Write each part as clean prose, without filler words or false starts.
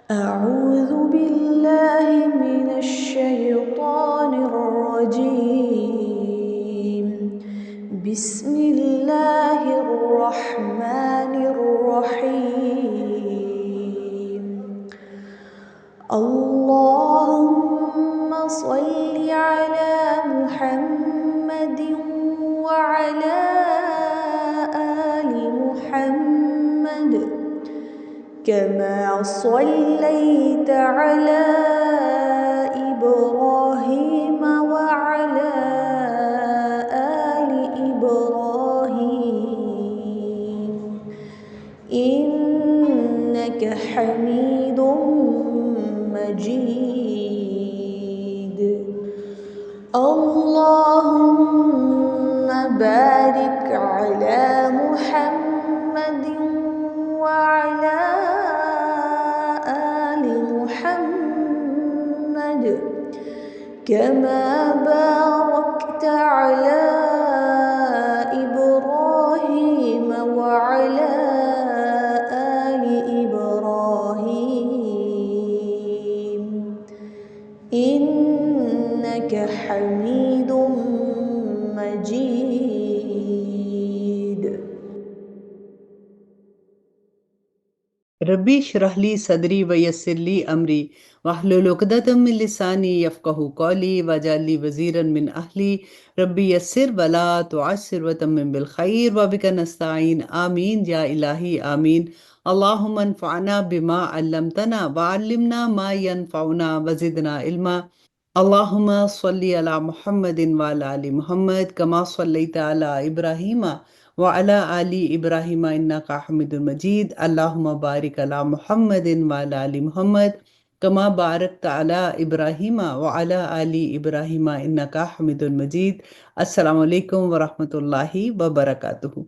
أعوذ بالله من الشيطان الرجيم. بسم الله الرحمن الرحيم. اللهم صل على محمد وعلى آل محمد كما صليت على إبراهيم وعلى آل إبراهيم إنك حميد مجيد. اللهم بارك على محمد وعلى آل محمد كما باركت على إبراهيم وعلى آل إبراهيم إنك حميد مجيد. ربی اشرح لی صدری ویسر لی امری واحلل عقدۃ من لسانی یفقہوا قولی واجعل لی وزیرا من اہلی ربی یسر ولا تعسر وتمم بالخیر وبک نستعین آمین یا الہی آمین. اللہم انفعنا بما علمتنا وعلمنا ما ینفعنا وزدنا علما. اللہم صلی علی محمد وعلی آل محمد کما صلیت علی ابراہیم وعلی آل ابراہیم انکا حمید مجید. اللہم بارک علی محمد وعلی آل محمد کما بارکت علی ابراہیم وعلی آل ابراہیم انکا حمید مجید. السلام علیکم ورحمۃ اللہ وبرکاتہ.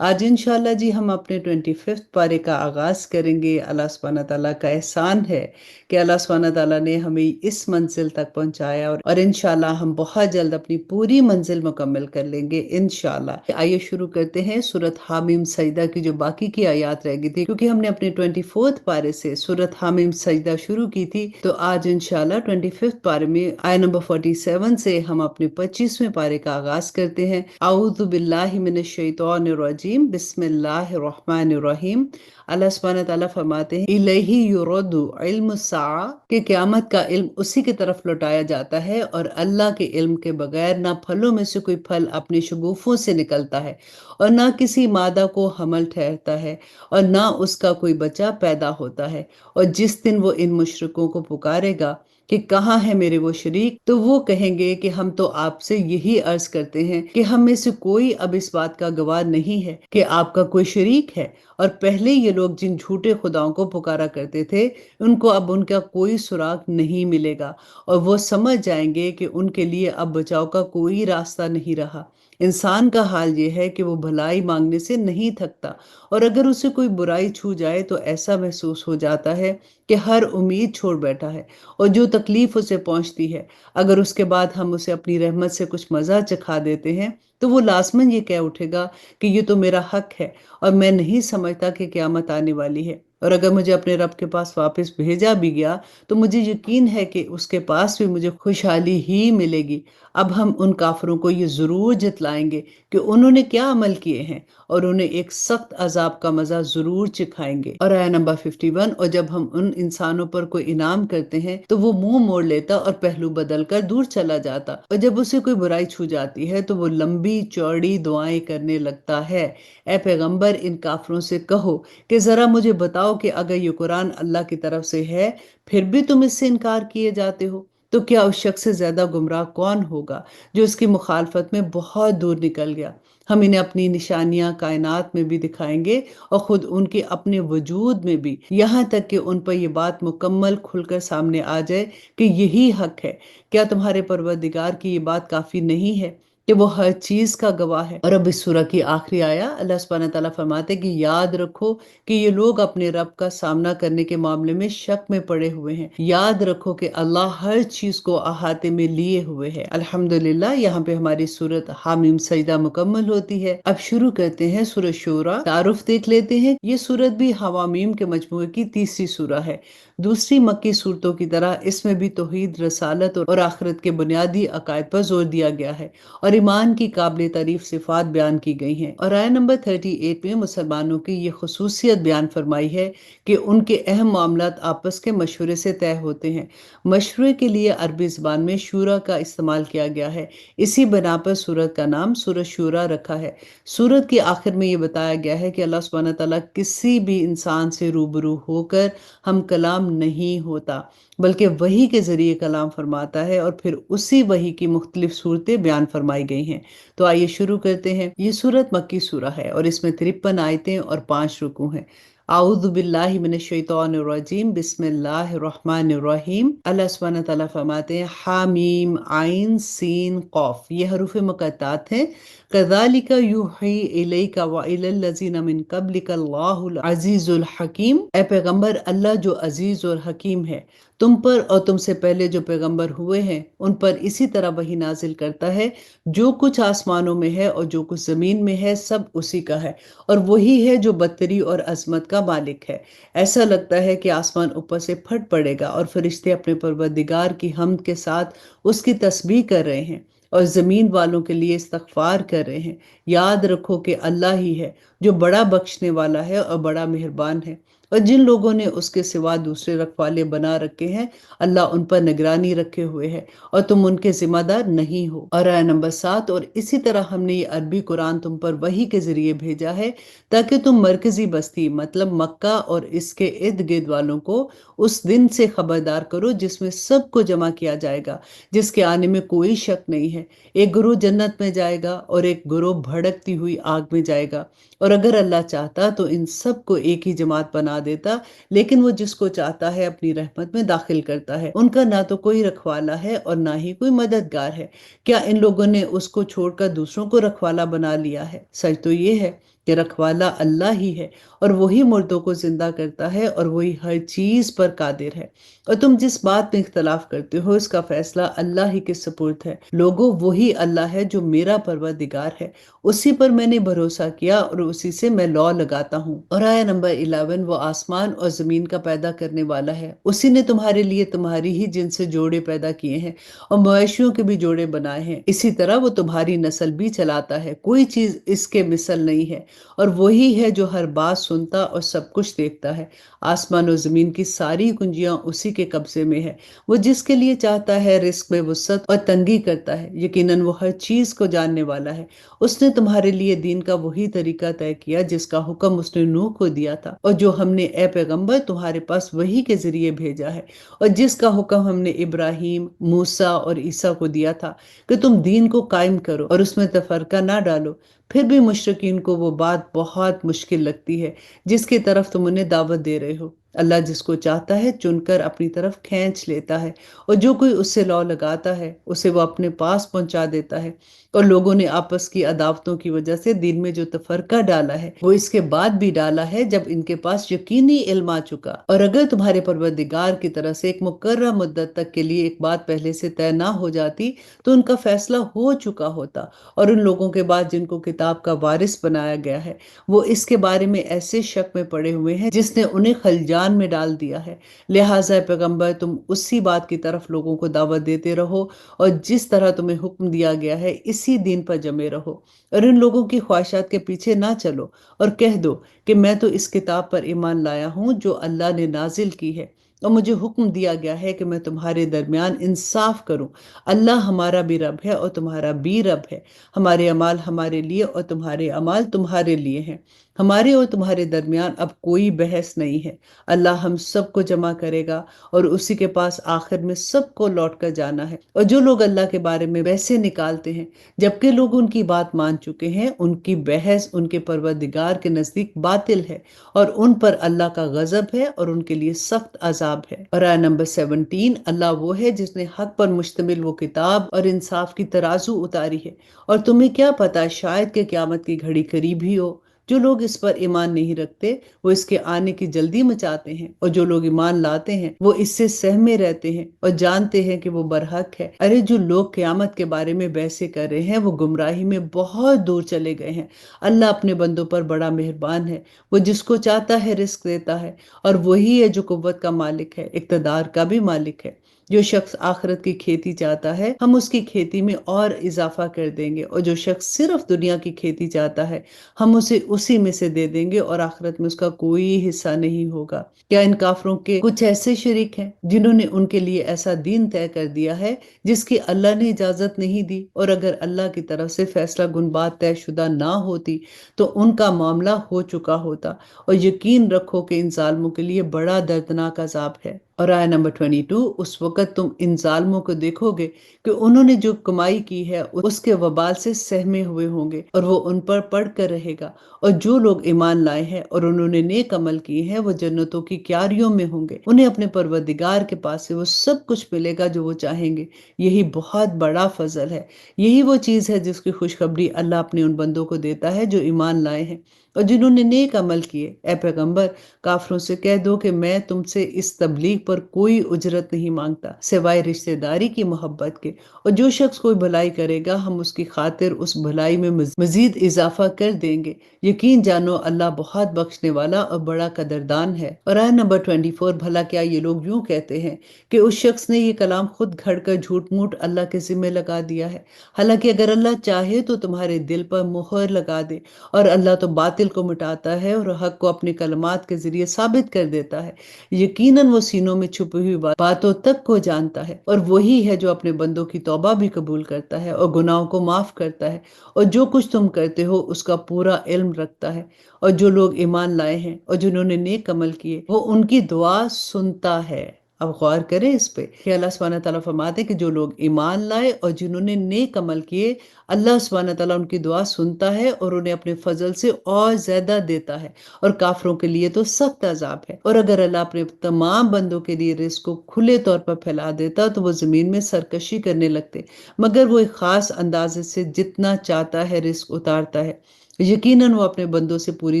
آج انشاءاللہ جی ہم اپنے 25 پارے کا آغاز کریں گے. اللہ سبحانہ تعالیٰ کا احسان ہے کہ اللہ سبحانہ تعالیٰ نے ہمیں اس منزل تک پہنچایا اور انشاءاللہ ہم بہت جلد اپنی پوری منزل مکمل کر لیں گے انشاءاللہ. آئیے شروع کرتے ہیں سورۃ حامیم سجدہ کی جو باقی کی آیات رہ گئی تھی، کیونکہ ہم نے اپنے 24 پارے سے سورۃ حامیم سجدہ شروع کی تھی، تو آج انشاءاللہ 25 پارے میں آیت نمبر 47 سے ہم اپنے 25ویں پارے کا آغاز کرتے ہیں. اعوذ باللہ من الشیطان الرجیم، بسم اللہ الرحمن الرحیم. اللہ سبحانہ تعالیٰ فرماتے ہیں الیہ یرد علم الساعہ، کہ قیامت کا علم اسی کی طرف لوٹایا جاتا ہے، اور اللہ کے علم کے بغیر نہ پھلوں میں سے کوئی پھل اپنے شگوفوں سے نکلتا ہے اور نہ کسی مادہ کو حمل ٹھہرتا ہے اور نہ اس کا کوئی بچہ پیدا ہوتا ہے. اور جس دن وہ ان مشرکوں کو پکارے گا کہ کہاں ہے میرے وہ شریک، تو وہ کہیں گے کہ ہم تو آپ سے یہی عرض کرتے ہیں کہ ہم میں سے کوئی اب اس بات کا گواہ نہیں ہے کہ آپ کا کوئی شریک ہے، اور پہلے یہ لوگ جن جھوٹے خداؤں کو پکارا کرتے تھے ان کو اب ان کا کوئی سراغ نہیں ملے گا، اور وہ سمجھ جائیں گے کہ ان کے لیے اب بچاؤ کا کوئی راستہ نہیں رہا. انسان کا حال یہ ہے کہ وہ بھلائی مانگنے سے نہیں تھکتا، اور اگر اسے کوئی برائی چھو جائے تو ایسا محسوس ہو جاتا ہے کہ ہر امید چھوڑ بیٹھا ہے، اور جو تکلیف اسے پہنچتی ہے اگر اس کے بعد ہم اسے اپنی رحمت سے کچھ مزہ چکھا دیتے ہیں تو وہ لازماً یہ کہہ اٹھے گا کہ یہ تو میرا حق ہے اور میں نہیں سمجھتا کہ قیامت آنے والی ہے، اور اگر مجھے اپنے رب کے پاس واپس بھیجا بھی گیا تو مجھے یقین ہے کہ اس کے پاس بھی مجھے خوشحالی ہی ملے گی. اب ہم ان کافروں کو یہ ضرور جتلائیں گے کہ انہوں نے کیا عمل کیے ہیں، اور انہیں ایک سخت عذاب کا مزہ ضرور چکھائیں گے. اور آیت نمبر 51، اور جب ہم ان انسانوں پر کوئی انعام کرتے ہیں تو وہ منہ موڑ لیتا اور پہلو بدل کر دور چلا جاتا، اور جب اسے کوئی برائی چھو جاتی ہے تو وہ لمبی چوڑی دعائیں کرنے لگتا ہے. اے پیغمبر، ان کافروں سے کہو کہ ذرا مجھے بتاؤ کہ اگر یہ قرآن اللہ کی طرف سے ہے پھر بھی تم اس سے انکار کیے جاتے ہو، تو کیا اس شخص سے زیادہ گمراہ کون ہوگا جو اس کی مخالفت میں بہت دور نکل گیا. ہم انہیں اپنی نشانیاں کائنات میں بھی دکھائیں گے اور خود ان کے اپنے وجود میں بھی، یہاں تک کہ ان پر یہ بات مکمل کھل کر سامنے آ جائے کہ یہی حق ہے. کیا تمہارے پروردگار کی یہ بات کافی نہیں ہے کہ وہ ہر چیز کا گواہ ہے۔ اور اب اس سورہ کی آخری آیا اللہ سبحانہ تعالیٰ فرماتے کہ یاد رکھو کہ یہ لوگ اپنے رب کا سامنا کرنے کے معاملے میں شک میں پڑے ہوئے ہیں۔ یاد رکھو کہ اللہ ہر چیز کو احاطے میں لیے ہوئے ہے۔ الحمدللہ یہاں پہ ہماری سورت حامیم سجدہ مکمل ہوتی ہے۔ اب شروع کرتے ہیں سورہ شورا۔ تعارف دیکھ لیتے ہیں، یہ سورت بھی حوامیم کے مجموعے کی تیسری سورہ ہے۔ دوسری مکی صورتوں کی طرح اس میں بھی توحید، رسالت اور آخرت کے بنیادی عقائد پر زور دیا گیا ہے اور ایمان کی قابل تعریف صفات بیان کی گئی ہیں۔ اور آیت نمبر 38 میں مسلمانوں کی یہ خصوصیت بیان فرمائی ہے کہ ان کے اہم معاملات آپس کے مشورے سے طے ہوتے ہیں۔ مشورے کے لیے عربی زبان میں شورا کا استعمال کیا گیا ہے، اسی بنا پر سورت کا نام سورہ شورا رکھا ہے۔ سورت کے آخر میں یہ بتایا گیا ہے کہ اللہ سبحانہ تعالیٰ کسی بھی انسان سے روبرو ہو کر ہم کلام نہیں ہوتا، بلکہ وحی کے ذریعے کلام فرماتا ہے، اور پھر اسی وحی کی مختلف صورتیں بیان فرمائی گئی ہیں۔ تو آئیے شروع کرتے ہیں۔ یہ سورت مکی سورہ ہے اور اس میں 53 آیتیں اور 5 رکوع ہیں۔ اعوذ باللہ من الشیطان الرجیم، بسم اللہ الرحمن الرحیم۔ اللہ سبحانہ تعالیٰ فرماتے ہیں حامیم عین سین قاف، یہ حروف مقطعات ہیں۔ کذالک یوحی الیک والی الذین من قبلک اللہ العزیز الحکیم۔ اے پیغمبر، اللہ جو عزیز اور حکیم ہے، تم پر اور تم سے پہلے جو پیغمبر ہوئے ہیں ان پر اسی طرح وحی نازل کرتا ہے۔ جو کچھ آسمانوں میں ہے اور جو کچھ زمین میں ہے سب اسی کا ہے، اور وہی ہے جو برتری اور عظمت کا مالک ہے۔ ایسا لگتا ہے کہ آسمان اوپر سے پھٹ پڑے گا اور فرشتے اپنے پروردگار کی حمد کے ساتھ اس کی تسبیح کر رہے ہیں اور زمین والوں کے لیے استغفار کر رہے ہیں۔ یاد رکھو کہ اللہ ہی ہے جو بڑا بخشنے والا ہے اور بڑا مہربان ہے۔ اور جن لوگوں نے اس کے سوا دوسرے رکھوالے بنا رکھے ہیں، اللہ ان پر نگرانی رکھے ہوئے ہے اور تم ان کے ذمہ دار نہیں ہو۔ اور آیت نمبر 7، اور اسی طرح ہم نے یہ عربی قرآن تم پر وحی کے ذریعے بھیجا ہے تاکہ تم مرکزی بستی مطلب مکہ اور اس کے ارد گرد والوں کو اس دن سے خبردار کرو جس میں سب کو جمع کیا جائے گا، جس کے آنے میں کوئی شک نہیں ہے۔ ایک گروہ جنت میں جائے گا اور ایک گروہ بھڑکتی ہوئی آگ میں جائے گا، اور اگر اللہ چاہتا تو ان سب کو ایک ہی جماعت بنا دیتا، لیکن وہ جس کو چاہتا ہے اپنی رحمت میں داخل کرتا ہے۔ ان کا نہ تو کوئی رکھوالا ہے اور نہ ہی کوئی مددگار ہے۔ کیا ان لوگوں نے اس کو چھوڑ کر دوسروں کو رکھوالا بنا لیا ہے؟ سچ تو یہ ہے کہ رکھوالا اللہ ہی ہے، اور وہی مردوں کو زندہ کرتا ہے اور وہی ہر چیز پر قادر ہے۔ اور تم جس بات میں اختلاف کرتے ہو اس کا فیصلہ اللہ ہی کے سپرد ہے۔ لوگو، وہی اللہ ہے جو میرا پروردگار ہے، اسی پر میں نے بھروسہ کیا اور اسی سے میں لو لگاتا ہوں۔ اور آیت نمبر 11، وہ آسمان اور زمین کا پیدا کرنے والا ہے، اسی نے تمہارے لیے تمہاری ہی جن سے جوڑے پیدا کیے ہیں اور مویشیوں کے بھی جوڑے بنائے ہیں، اسی طرح وہ تمہاری نسل بھی چلاتا ہے، کوئی چیز اس کے مثل نہیں ہے۔ اور وہی ہے جو ہر بات سنتا اور سب کچھ دیکھتا ہے۔ آسمان اور زمین کی ساری کنجیاں اسی کے قبضے میں ہے، وہ جس کے لیے چاہتا ہے رزق میں وسعت اور تنگی کرتا ہے، یقیناً وہ ہر چیز کو جاننے والا ہے۔ اس نے تمہارے لیے دین کا وہی طریقہ طے کیا جس کا حکم اس نے نوح کو دیا تھا، اور جو ہم نے اے پیغمبر تمہارے پاس وحی کے ذریعے بھیجا ہے، اور جس کا حکم ہم نے ابراہیم، موسیٰ اور عیسیٰ کو دیا تھا کہ تم دین کو قائم کرو اور اس میں تفرقہ نہ ڈالو۔ پھر بھی مشرکین کو وہ بات بہت مشکل لگتی ہے جس کی طرف تم انہیں دعوت دے رہے ہو۔ اللہ جس کو چاہتا ہے چن کر اپنی طرف کھینچ لیتا ہے، اور جو کوئی اس سے لو لگاتا ہے اسے وہ اپنے پاس پہنچا دیتا ہے۔ اور لوگوں نے آپس کی عداوتوں کی وجہ سے دین میں جو تفرقہ ڈالا ہے وہ اس کے بعد بھی ڈالا ہے جب ان کے پاس یقینی علم آ چکا۔ اور اگر تمہارے پروردگار کی طرف سے ایک مقررہ مدت تک کے لیے ایک بات پہلے سے طے نہ ہو جاتی تو ان کا فیصلہ ہو چکا ہوتا، اور ان لوگوں کے بعد جن کو کتاب کا وارث بنایا گیا ہے وہ اس کے بارے میں ایسے شک میں پڑے ہوئے ہیں جس نے انہیں خلجان میں ڈال دیا ہے۔ لہٰذا اے پیغمبر، تم اسی بات کی طرف لوگوں کو دعوت دیتے رہو اور جس طرح تمہیں حکم دیا گیا ہے اسی دین پر جمے رہو، اور ان لوگوں کی خواہشات کے پیچھے نہ چلو، اور کہہ دو کہ میں تو اس کتاب پر ایمان لایا ہوں جو اللہ نے نازل کی ہے، اور مجھے حکم دیا گیا ہے کہ میں تمہارے درمیان انصاف کروں۔ اللہ ہمارا بھی رب ہے اور تمہارا بھی رب ہے، ہمارے اعمال ہمارے لیے اور تمہارے اعمال تمہارے لیے ہیں، ہمارے اور تمہارے درمیان اب کوئی بحث نہیں ہے۔ اللہ ہم سب کو جمع کرے گا اور اسی کے پاس آخر میں سب کو لوٹ کر جانا ہے۔ اور جو لوگ اللہ کے بارے میں ویسے نکالتے ہیں جبکہ لوگ ان کی بات مان چکے ہیں، ان کی بحث ان کے پروردگار کے نزدیک باطل ہے، اور ان پر اللہ کا غضب ہے اور ان کے لیے سخت عذاب عذاب ہے۔ اور آیت نمبر 17، اللہ وہ ہے جس نے حق پر مشتمل وہ کتاب اور انصاف کی ترازو اتاری ہے، اور تمہیں کیا پتا شاید کہ قیامت کی گھڑی قریب ہی ہو۔ جو لوگ اس پر ایمان نہیں رکھتے وہ اس کے آنے کی جلدی مچاتے ہیں، اور جو لوگ ایمان لاتے ہیں وہ اس سے سہمے رہتے ہیں اور جانتے ہیں کہ وہ برحق ہے۔ ارے جو لوگ قیامت کے بارے میں بحثیں کر رہے ہیں وہ گمراہی میں بہت دور چلے گئے ہیں۔ اللہ اپنے بندوں پر بڑا مہربان ہے، وہ جس کو چاہتا ہے رزق دیتا ہے، اور وہی ہے جو قوت کا مالک ہے، اقتدار کا بھی مالک ہے۔ جو شخص آخرت کی کھیتی چاہتا ہے ہم اس کی کھیتی میں اور اضافہ کر دیں گے، اور جو شخص صرف دنیا کی کھیتی چاہتا ہے ہم اسے اسی میں سے دے دیں گے، اور آخرت میں اس کا کوئی حصہ نہیں ہوگا۔ کیا ان کافروں کے کچھ ایسے شریک ہیں جنہوں نے ان کے لیے ایسا دین طے کر دیا ہے جس کی اللہ نے اجازت نہیں دی؟ اور اگر اللہ کی طرف سے فیصلہ کن بات طے شدہ نہ ہوتی تو ان کا معاملہ ہو چکا ہوتا، اور یقین رکھو کہ ان ظالموں کے لیے بڑا دردناک عذاب ہے۔ اور آیت نمبر 22، اس وقت تم ان ظالموں کو دیکھو گے کہ انہوں نے جو کمائی کی ہے اس کے وبال سے سہمے ہوئے ہوں گے، اور وہ ان پر پڑ کر رہے گا۔ اور جو لوگ ایمان لائے ہیں اور انہوں نے نیک عمل کیے ہیں وہ جنتوں کی کیاریوں میں ہوں گے، انہیں اپنے پروردگار کے پاس سے وہ سب کچھ ملے گا جو وہ چاہیں گے۔ یہی بہت بڑا فضل ہے، یہی وہ چیز ہے جس کی خوشخبری اللہ اپنے ان بندوں کو دیتا ہے جو ایمان لائے ہیں اور جنہوں نے نیک عمل کیے۔ اے پیغمبر، کافروں سے کہہ دو کہ میں تم سے اس تبلیغ پر کوئی اجرت نہیں مانگتا سوائے رشتہ داری کی محبت کے، اور جو شخص کوئی بھلائی کرے گا ہم اس کی خاطر اس بھلائی میں مزید اضافہ کر دیں گے۔ یقین جانو اللہ بہت بخشنے والا اور بڑا قدردان ہے۔ اور آیت نمبر 24، بھلا کیا یہ لوگ یوں کہتے ہیں کہ اس شخص نے یہ کلام خود گھڑ کر جھوٹ موٹ اللہ کے ذمہ لگا دیا ہے؟ حالانکہ اگر اللہ چاہے تو تمہارے دل پر مہر لگا دے، اور اللہ تو باطل کو مٹاتا ہے اور حق کو اپنے کلمات کے ذریعے ثابت کر دیتا ہے۔ یقیناً وہ سینوں میں چھپی ہوئی باتوں تک کو جانتا ہے، اور وہی ہے جو اپنے بندوں کی توبہ بھی قبول کرتا ہے اور گناہوں کو معاف کرتا ہے، اور جو کچھ تم کرتے ہو اس کا پورا علم رکھتا ہے۔ اور جو لوگ ایمان لائے ہیں اور جنہوں نے نیک عمل کیے وہ ان کی دعا سنتا ہے۔ اب غور کریں اس پہ کہ اللہ سبحانہ تعالیٰ فرماتے ہیں کہ جو لوگ ایمان لائے اور جنہوں نے نیک عمل کیے اللہ سبحانہ تعالیٰ ان کی دعا سنتا ہے اور انہیں اپنے فضل سے اور زیادہ دیتا ہے، اور کافروں کے لیے تو سخت عذاب ہے۔ اور اگر اللہ اپنے تمام بندوں کے لیے رزق کو کھلے طور پر پھیلا دیتا تو وہ زمین میں سرکشی کرنے لگتے، مگر وہ ایک خاص اندازے سے جتنا چاہتا ہے رزق اتارتا ہے۔ یقیناً وہ اپنے بندوں سے پوری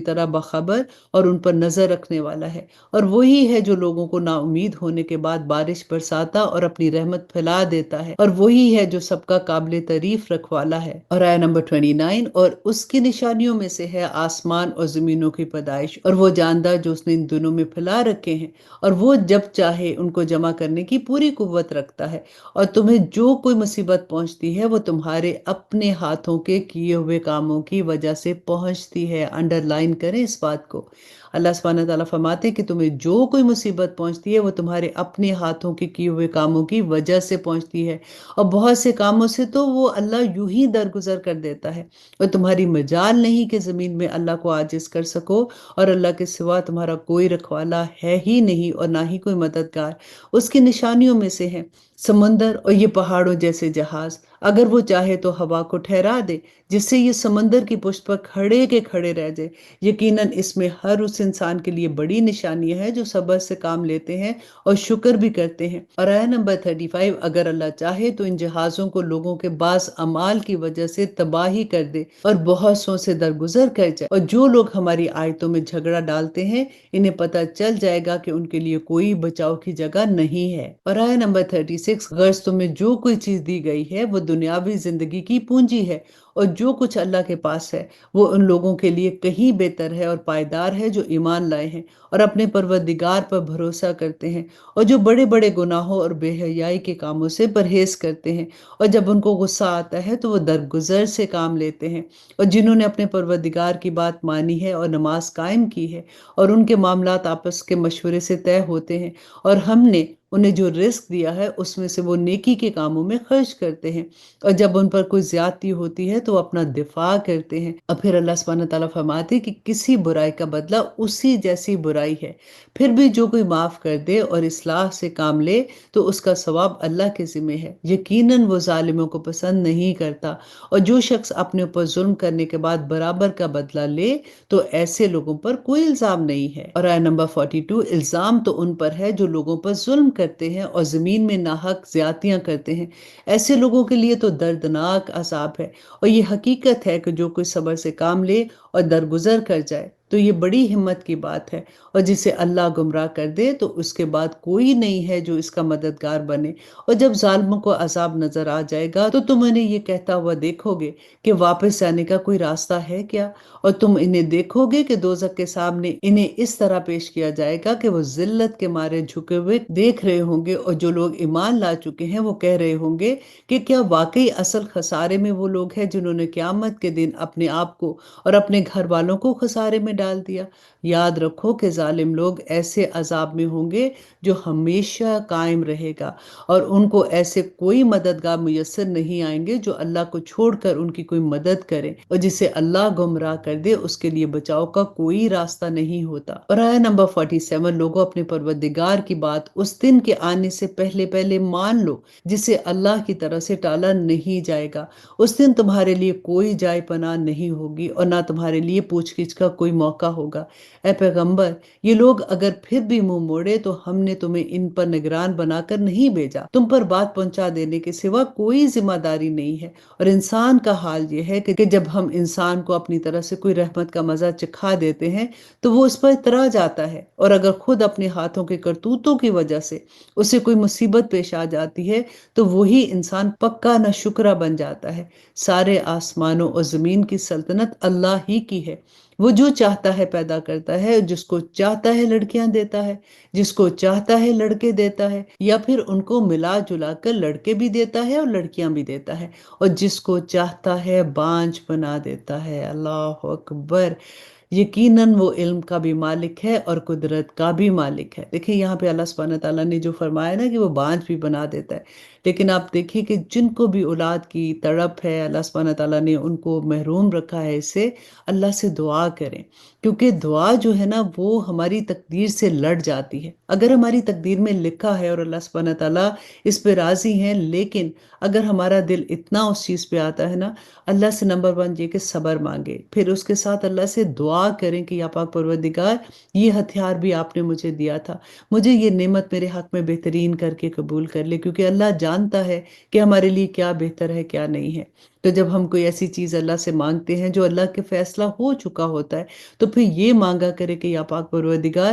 طرح باخبر اور ان پر نظر رکھنے والا ہے، اور وہی ہے جو لوگوں کو نا امید ہونے کے بعد بارش برساتا اور اپنی رحمت پھیلا دیتا ہے، اور وہی ہے جو سب کا قابل تعریف رکھوالا ہے۔ اور آیت نمبر 29، اور اس کی نشانیوں میں سے ہے آسمان اور زمینوں کی پیدائش اور وہ جاندار جو اس نے ان دنوں میں پھیلا رکھے ہیں، اور وہ جب چاہے ان کو جمع کرنے کی پوری قوت رکھتا ہے، اور تمہیں جو کوئی مصیبت پہنچتی ہے وہ تمہارے اپنے ہاتھوں کے کیے ہوئے کاموں کی وجہ سے پہنچتی ہے۔ انڈر لائن کریں اس بات کو۔ اللہ سبحانہ تعالیٰ فرماتے کہ تمہیں جو کوئی مصیبت پہنچتی ہے وہ تمہارے اپنے ہاتھوں کے کیے ہوئے کاموں کی وجہ سے پہنچتی ہے، اور بہت سے کاموں سے تو وہ اللہ یوں ہی درگزر کر دیتا ہے، اور تمہاری مجال نہیں کہ زمین میں اللہ کو عاجز کر سکو، اور اللہ کے سوا تمہارا کوئی رکھوالا ہے ہی نہیں اور نہ ہی کوئی مددگار۔ اس کی نشانیوں میں سے ہیں سمندر اور یہ پہاڑوں جیسے جہاز، اگر وہ چاہے تو ہوا کو ٹھہرا دے جس سے یہ سمندر کی پشت پر کھڑے کے کھڑے رہ جائے۔ یقیناً اس میں ہر اس انسان کے لیے بڑی نشانی ہے جو صبر سے کام لیتے ہیں اور شکر بھی کرتے ہیں۔ اور آیت نمبر 35، اگر اللہ چاہے تو ان جہازوں کو لوگوں کے بعض اعمال کی وجہ سے تباہی کر دے اور بہت سو سے درگزر کر جائے، اور جو لوگ ہماری آیتوں میں جھگڑا ڈالتے ہیں انہیں پتہ چل جائے گا کہ ان کے لیے کوئی بچاؤ کی جگہ نہیں ہے۔ اور آیت نمبر 36، غرض تمہیں جو کوئی چیز دی گئی ہے وہ دنیاوی زندگی کی پونجی ہے، اور جو کچھ اللہ کے پاس ہے وہ ان لوگوں کے لیے کہیں بہتر ہے اور پائیدار ہے جو ایمان لائے ہیں اور اپنے پروردگار پر بھروسہ کرتے ہیں، اور جو بڑے بڑے گناہوں اور بے حیائی کے کاموں سے پرہیز کرتے ہیں، اور جب ان کو غصہ آتا ہے تو وہ درگزر سے کام لیتے ہیں، اور جنہوں نے اپنے پروردگار کی بات مانی ہے اور نماز قائم کی ہے اور ان کے معاملات آپس کے مشورے سے طے ہوتے ہیں، اور ہم نے انہیں جو رزق دیا ہے اس میں سے وہ نیکی کے کاموں میں خرچ کرتے ہیں، اور جب ان پر کوئی زیادتی ہوتی ہے تو وہ اپنا دفاع کرتے ہیں۔ اور پھر اللہ سبحانہ تعالیٰ فرماتے ہیں کہ کسی برائی کا بدلہ اسی جیسی برائی ہے، پھر بھی جو کوئی معاف کر دے اور اصلاح سے کام لے تو اس کا ثواب اللہ کے ذمہ ہے، یقیناً وہ ظالموں کو پسند نہیں کرتا۔ اور جو شخص اپنے اوپر ظلم کرنے کے بعد برابر کا بدلہ لے تو ایسے لوگوں پر کوئی الزام نہیں ہے۔ اور آیت نمبر 42، الزام تو ان پر ہے جو لوگوں پر ظلم کرتے ہیں اور زمین میں ناحق زیادتیاں کرتے ہیں، ایسے لوگوں کے لیے تو دردناک عذاب ہے۔ اور یہ حقیقت ہے کہ جو کوئی صبر سے کام لے اور درگزر کر جائے تو یہ بڑی ہمت کی بات ہے، اور جسے اللہ گمراہ کر دے تو اس کے بعد کوئی نہیں ہے جو اس کا مددگار بنے۔ اور جب ظالموں کو عذاب نظر آ جائے گا تو تم انہیں یہ کہتا ہوا دیکھو گے کہ واپس جانے کا کوئی راستہ ہے کیا، اور تم انہیں دیکھو گے کہ دوزخ کے سامنے انہیں اس طرح پیش کیا جائے گا کہ وہ ذلت کے مارے جھکے ہوئے دیکھ رہے ہوں گے، اور جو لوگ ایمان لا چکے ہیں وہ کہہ رہے ہوں گے کہ کیا واقعی اصل خسارے میں وہ لوگ ہیں جنہوں نے قیامت کے دن اپنے آپ کو اور اپنے گھر والوں کو خسارے میں ڈال دیا۔ یاد رکھو کہ ظالم لوگ ایسے عذاب میں ہوں گے جو ہمیشہ قائم رہے گا، اور ان کو ایسے کوئی مددگار میسر نہیں آئیں گے جو اللہ کو چھوڑ کر ان کی کوئی مدد کریں، اور جسے اللہ گمراہ کر دے اس کے لیے بچاؤ کا کوئی راستہ نہیں ہوتا۔ اور آیت نمبر 47، لوگوں اپنے پروردگار کی بات اس دن کے آنے سے پہلے پہلے مان لو جسے اللہ کی طرف سے ٹالا نہیں جائے گا۔ اس دن تمہارے لیے کوئی جائے پناہ نہیں ہوگی اور نہ تمہارے لیے پوچھ گچھ کا کوئی موقع ہوگا۔ اے پیغمبر، یہ لوگ اگر پھر بھی منہ موڑے تو ہم نے تمہیں ان پر نگران بنا کر نہیں بھیجا، تم پر بات پہنچا دینے کے سوا کوئی ذمہ داری نہیں ہے۔ اور انسان کا حال یہ ہے کہ جب ہم انسان کو اپنی طرف سے کوئی رحمت کا مزہ چکھا دیتے ہیں تو وہ اس پر اترا جاتا ہے، اور اگر خود اپنے ہاتھوں کے کرتوتوں کی وجہ سے اسے کوئی مصیبت پیش آ جاتی ہے تو وہی انسان پکا ناشکرا بن جاتا ہے۔ سارے آسمانوں اور زمین کی سلطنت اللہ ہی کی ہے، وہ جو چاہتا ہے پیدا کرتا ہے، جس کو چاہتا ہے لڑکیاں دیتا ہے، جس کو چاہتا ہے لڑکے دیتا ہے، یا پھر ان کو ملا جلا کر لڑکے بھی دیتا ہے اور لڑکیاں بھی دیتا ہے، اور جس کو چاہتا ہے بانجھ بنا دیتا ہے۔ اللہ اکبر! یقیناً وہ علم کا بھی مالک ہے اور قدرت کا بھی مالک ہے۔ دیکھیں یہاں پہ اللہ سبحانہ تعالیٰ نے جو فرمایا نا کہ وہ بانجھ بھی بنا دیتا ہے، لیکن آپ دیکھیے کہ جن کو بھی اولاد کی تڑپ ہے، اللہ سبحانہ تعالیٰ نے ان کو محروم رکھا ہے اس سے، اللہ سے دعا کریں، کیونکہ دعا جو ہے نا وہ ہماری تقدیر سے لڑ جاتی ہے۔ اگر ہماری تقدیر میں لکھا ہے اور اللہ سبحانہ تعالیٰ اس پہ راضی ہیں، لیکن اگر ہمارا دل اتنا اس چیز پہ آتا ہے نا، اللہ سے نمبر 1 یہ کہ صبر مانگے، پھر اس کے ساتھ اللہ سے دعا کریں کہ یا پاک پروردگار، یہ ہتھیار بھی آپ نے مجھے دیا تھا، مجھے یہ نعمت میرے حق میں بہترین کر کے قبول کر لے، کیونکہ اللہ جانتا ہے کہ ہمارے لیے کیا بہتر ہے کیا نہیں ہے۔ تو جب ہم کوئی ایسی چیز اللہ سے مانگتے ہیں جو اللہ کے فیصلہ ہو چکا ہوتا ہے تو پھر یہ مانگا کرے کہ یا پاک پروردگار،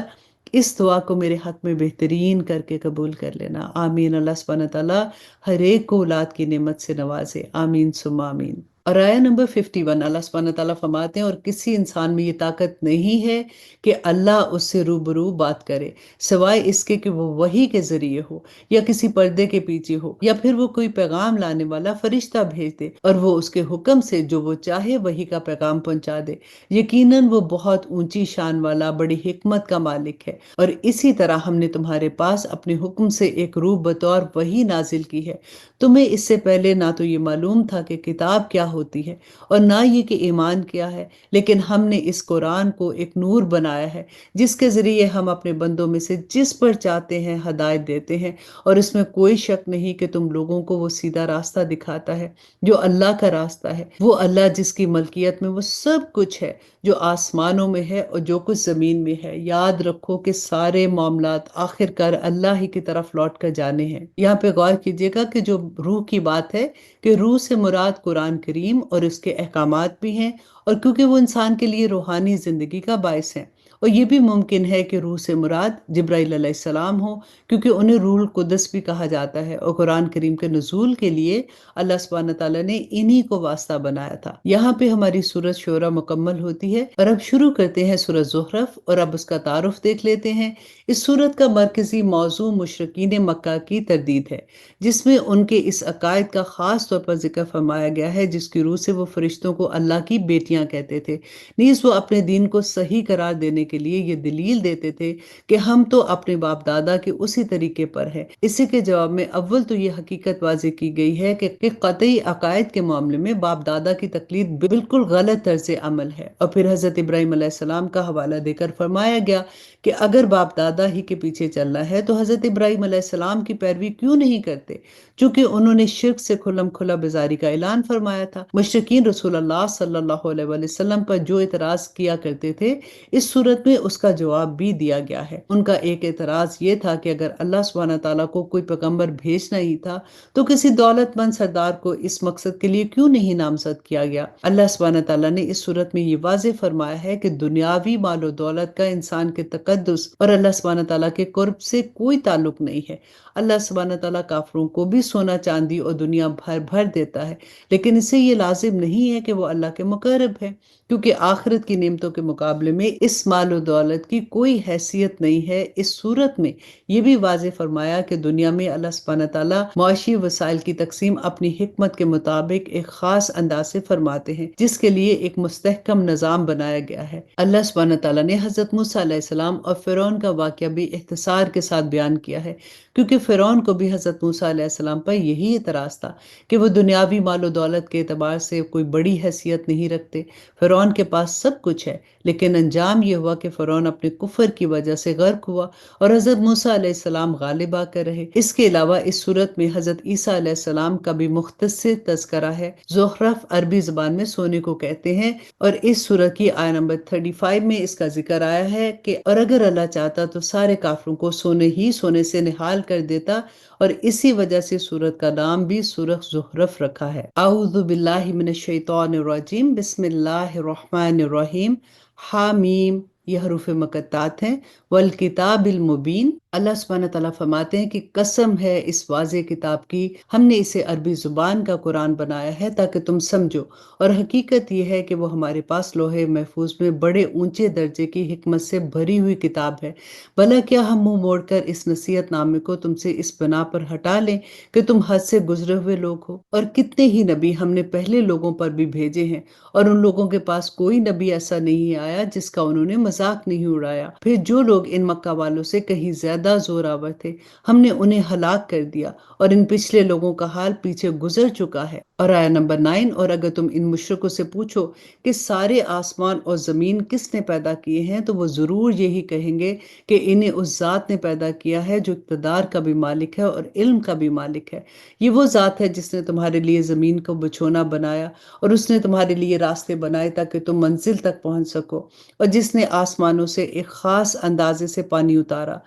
اس دعا کو میرے حق میں بہترین کر کے قبول کر لینا۔ آمین۔ اللہ سبحانہ تعالیٰ ہر ایک کو اولاد کی نعمت سے نوازے، آمین ثم آمین۔ اور آیت نمبر 51، اللہ سبحانہ تعالیٰ فرماتے ہیں، اور کسی انسان میں یہ طاقت نہیں ہے کہ اللہ اس سے روبرو بات کرے سوائے اس کے کہ وہ وحی کے ذریعے ہو یا کسی پردے کے پیچھے ہو، یا پھر وہ کوئی پیغام لانے والا فرشتہ بھیج دے اور وہ اس کے حکم سے جو وہ چاہے وحی کا پیغام پہنچا دے۔ یقیناً وہ بہت اونچی شان والا بڑی حکمت کا مالک ہے۔ اور اسی طرح ہم نے تمہارے پاس اپنے حکم سے ایک روح بطور وحی نازل کی ہے۔ تمہیں اس سے پہلے نہ تو یہ معلوم تھا کہ کتاب کیا ہوتی ہے اور نہ یہ کہ ایمان کیا ہے، لیکن ہم نے اس قرآن کو ایک نور بنایا ہے جس کے ذریعے ہم اپنے بندوں میں سے جس پر چاہتے ہیں ہدایت دیتے ہیں، اور اس میں کوئی شک نہیں کہ تم لوگوں کو وہ سیدھا راستہ دکھاتا ہے جو اللہ کا راستہ ہے۔ وہ اللہ جس کی ملکیت میں وہ سب کچھ ہے جو آسمانوں میں ہے اور جو کچھ زمین میں ہے۔ یاد رکھو کہ سارے معاملات آخر کار اللہ ہی کی طرف لوٹ کر جانے ہیں۔ یہاں پہ غور کیجیے گا کہ جو روح کی بات ہے کہ روح سے مراد قرآن کریم اور اس کے احکامات بھی ہیں، اور کیونکہ وہ انسان کے لیے روحانی زندگی کا باعث ہیں۔ اور یہ بھی ممکن ہے کہ روح سے مراد جبرائیل علیہ السلام ہو، کیونکہ انہیں روح القدس بھی کہا جاتا ہے، اور قرآن کریم کے نزول کے لیے اللہ سبحانہ تعالیٰ نے انہی کو واسطہ بنایا تھا۔ یہاں پہ ہماری سورۃ شورہ مکمل ہوتی ہے، اور اب شروع کرتے ہیں سورۃ زخرف، اور اب اس کا تعارف دیکھ لیتے ہیں۔ اس سورت کا مرکزی موضوع مشرکین مکہ کی تردید ہے، جس میں ان کے اس عقائد کا خاص طور پر ذکر فرمایا گیا ہے جس کی روح سے وہ فرشتوں کو اللہ کی بیٹیاں کہتے تھے، نیز وہ اپنے دین کو صحیح قرار دینے کے لیے یہ دلیل دیتے تھے کہ ہم تو اپنے باپ دادا کے اسی طریقے پر ہیں۔ اسی کے جواب میں اول تو یہ حقیقت واضح کی گئی ہے کہ قطعی عقائد کے معاملے میں باپ دادا کی تقلید بالکل غلط طرز عمل ہے، اور پھر حضرت ابراہیم علیہ السلام کا حوالہ دے کر فرمایا گیا کہ اگر باپ دادا ہی کے پیچھے چلنا ہے تو حضرت ابراہیم علیہ السلام کی پیروی کیوں نہیں کرتے، چونکہ انہوں نے شرک سے کھلم کھلا بیزاری کا اعلان فرمایا تھا۔ مشرکین رسول اللہ صلی اللہ علیہ وسلم پر جو اعتراض کیا کرتے تھے، اس صورت میں اس کا جواب بھی دیا گیا ہے۔ ان کا ایک اعتراض یہ تھا کہ اگر اللہ سبحانہ تعالیٰ کو کوئی پیغمبر بھیجنا ہی تھا تو کسی دولت مند سردار کو اس مقصد کے لیے کیوں نہیں نامزد کیا گیا۔ اللہ سبحانہ تعالیٰ نے اس صورت میں یہ واضح فرمایا ہے کہ دنیاوی مال و دولت کا انسان کے تقدس اور اللہ سبحانہ تعالیٰ کے قرب سے کوئی تعلق نہیں ہے۔ اللہ سبحانہ تعالیٰ کافروں کو بھی سونا چاندی اور دنیا بھر بھر دیتا ہے، لیکن اسے یہ لازم نہیں ہے کہ وہ اللہ کے مقرب ہے، کیونکہ آخرت کی نعمتوں کے مقابلے میں اس مال و دولت کی کوئی حیثیت نہیں ہے۔ اس صورت میں یہ بھی واضح فرمایا کہ دنیا میں اللہ سبحانہ تعالیٰ معاشی وسائل کی تقسیم اپنی حکمت کے مطابق ایک خاص انداز سے فرماتے ہیں، جس کے لیے ایک مستحکم نظام بنایا گیا ہے۔ اللہ سبحانہ تعالیٰ نے حضرت موسیٰ علیہ السلام اور فرعون کا واقعہ بھی اختصار کے ساتھ بیان کیا ہے، کیونکہ فرعون کو بھی حضرت موسیٰ علیہ السلام پر یہی اعتراض تھا کہ وہ دنیاوی مال و دولت کے اعتبار سے کوئی بڑی حیثیت نہیں رکھتے۔ فرعون کے پاس سب کچھ ہے، لیکن انجام یہ ہوا کہ فرعون اپنے کفر کی وجہ سے غرق ہوا اور حضرت موسیٰ علیہ السلام غالب آ کر رہے۔ اس کے علاوہ اس صورت میں حضرت عیسیٰ علیہ السلام کا بھی مختصر تذکرہ ہے۔ زخرف عربی زبان میں سونے کو کہتے ہیں، اور اس سورت کی آیت نمبر 35 میں اس کا ذکر آیا ہے کہ اور اگر اللہ چاہتا تو سارے کافروں کو سونے ہی سونے سے نہال کر دیتا، اور اسی وجہ سے سورت کا نام بھی سورۃ زخرف رکھا ہے۔ اعوذ باللہ من الشیطان الرجیم، بسم اللہ الرحمن الرحیم، حامیم، یہ حروف مقطعات ہیں، والکتاب المبین۔ اللہ سبحانہ تعالیٰ فرماتے ہیں کہ قسم ہے اس واضح کتاب کی، ہم نے اسے عربی زبان کا قرآن بنایا ہے تاکہ تم سمجھو، اور حقیقت یہ ہے کہ وہ ہمارے پاس لوح محفوظ میں بڑے اونچے درجے کی حکمت سے بھری ہوئی کتاب ہے۔ بھلا کیا ہم منہ موڑ کر اس نصیحت نامے کو تم سے اس بنا پر ہٹا لیں کہ تم حد سے گزرے ہوئے لوگ ہو؟ اور کتنے ہی نبی ہم نے پہلے لوگوں پر بھی بھیجے ہیں، اور ان لوگوں کے پاس کوئی نبی ایسا نہیں آیا جس کا انہوں نے مذاق نہیں اڑایا۔ پھر جو لوگ ان مکہ والوں سے کہیں زیادہ زور آور تھے، ہم نے انہیں ہلاک کر دیا، اور ان پچھلے لوگوں کا حال پیچھے گزر چکا ہے۔ اور آیت نمبر 9، اور اگر تم ان مشرکوں سے پوچھو کہ سارے آسمان اور زمین کس نے پیدا کیے ہیں، تو وہ ضرور یہی کہیں گے کہ انہیں اس ذات نے پیدا کیا ہے جو اقتدار کا بھی مالک ہے اور علم کا بھی مالک ہے۔ یہ وہ ذات ہے جس نے تمہارے لیے زمین کو بچھونا بنایا، اور اس نے تمہارے لیے راستے بنائے تاکہ تم منزل تک پہنچ سکو، اور جس نے آسمانوں سے ایک خاص اندازے سے پانی اتارا،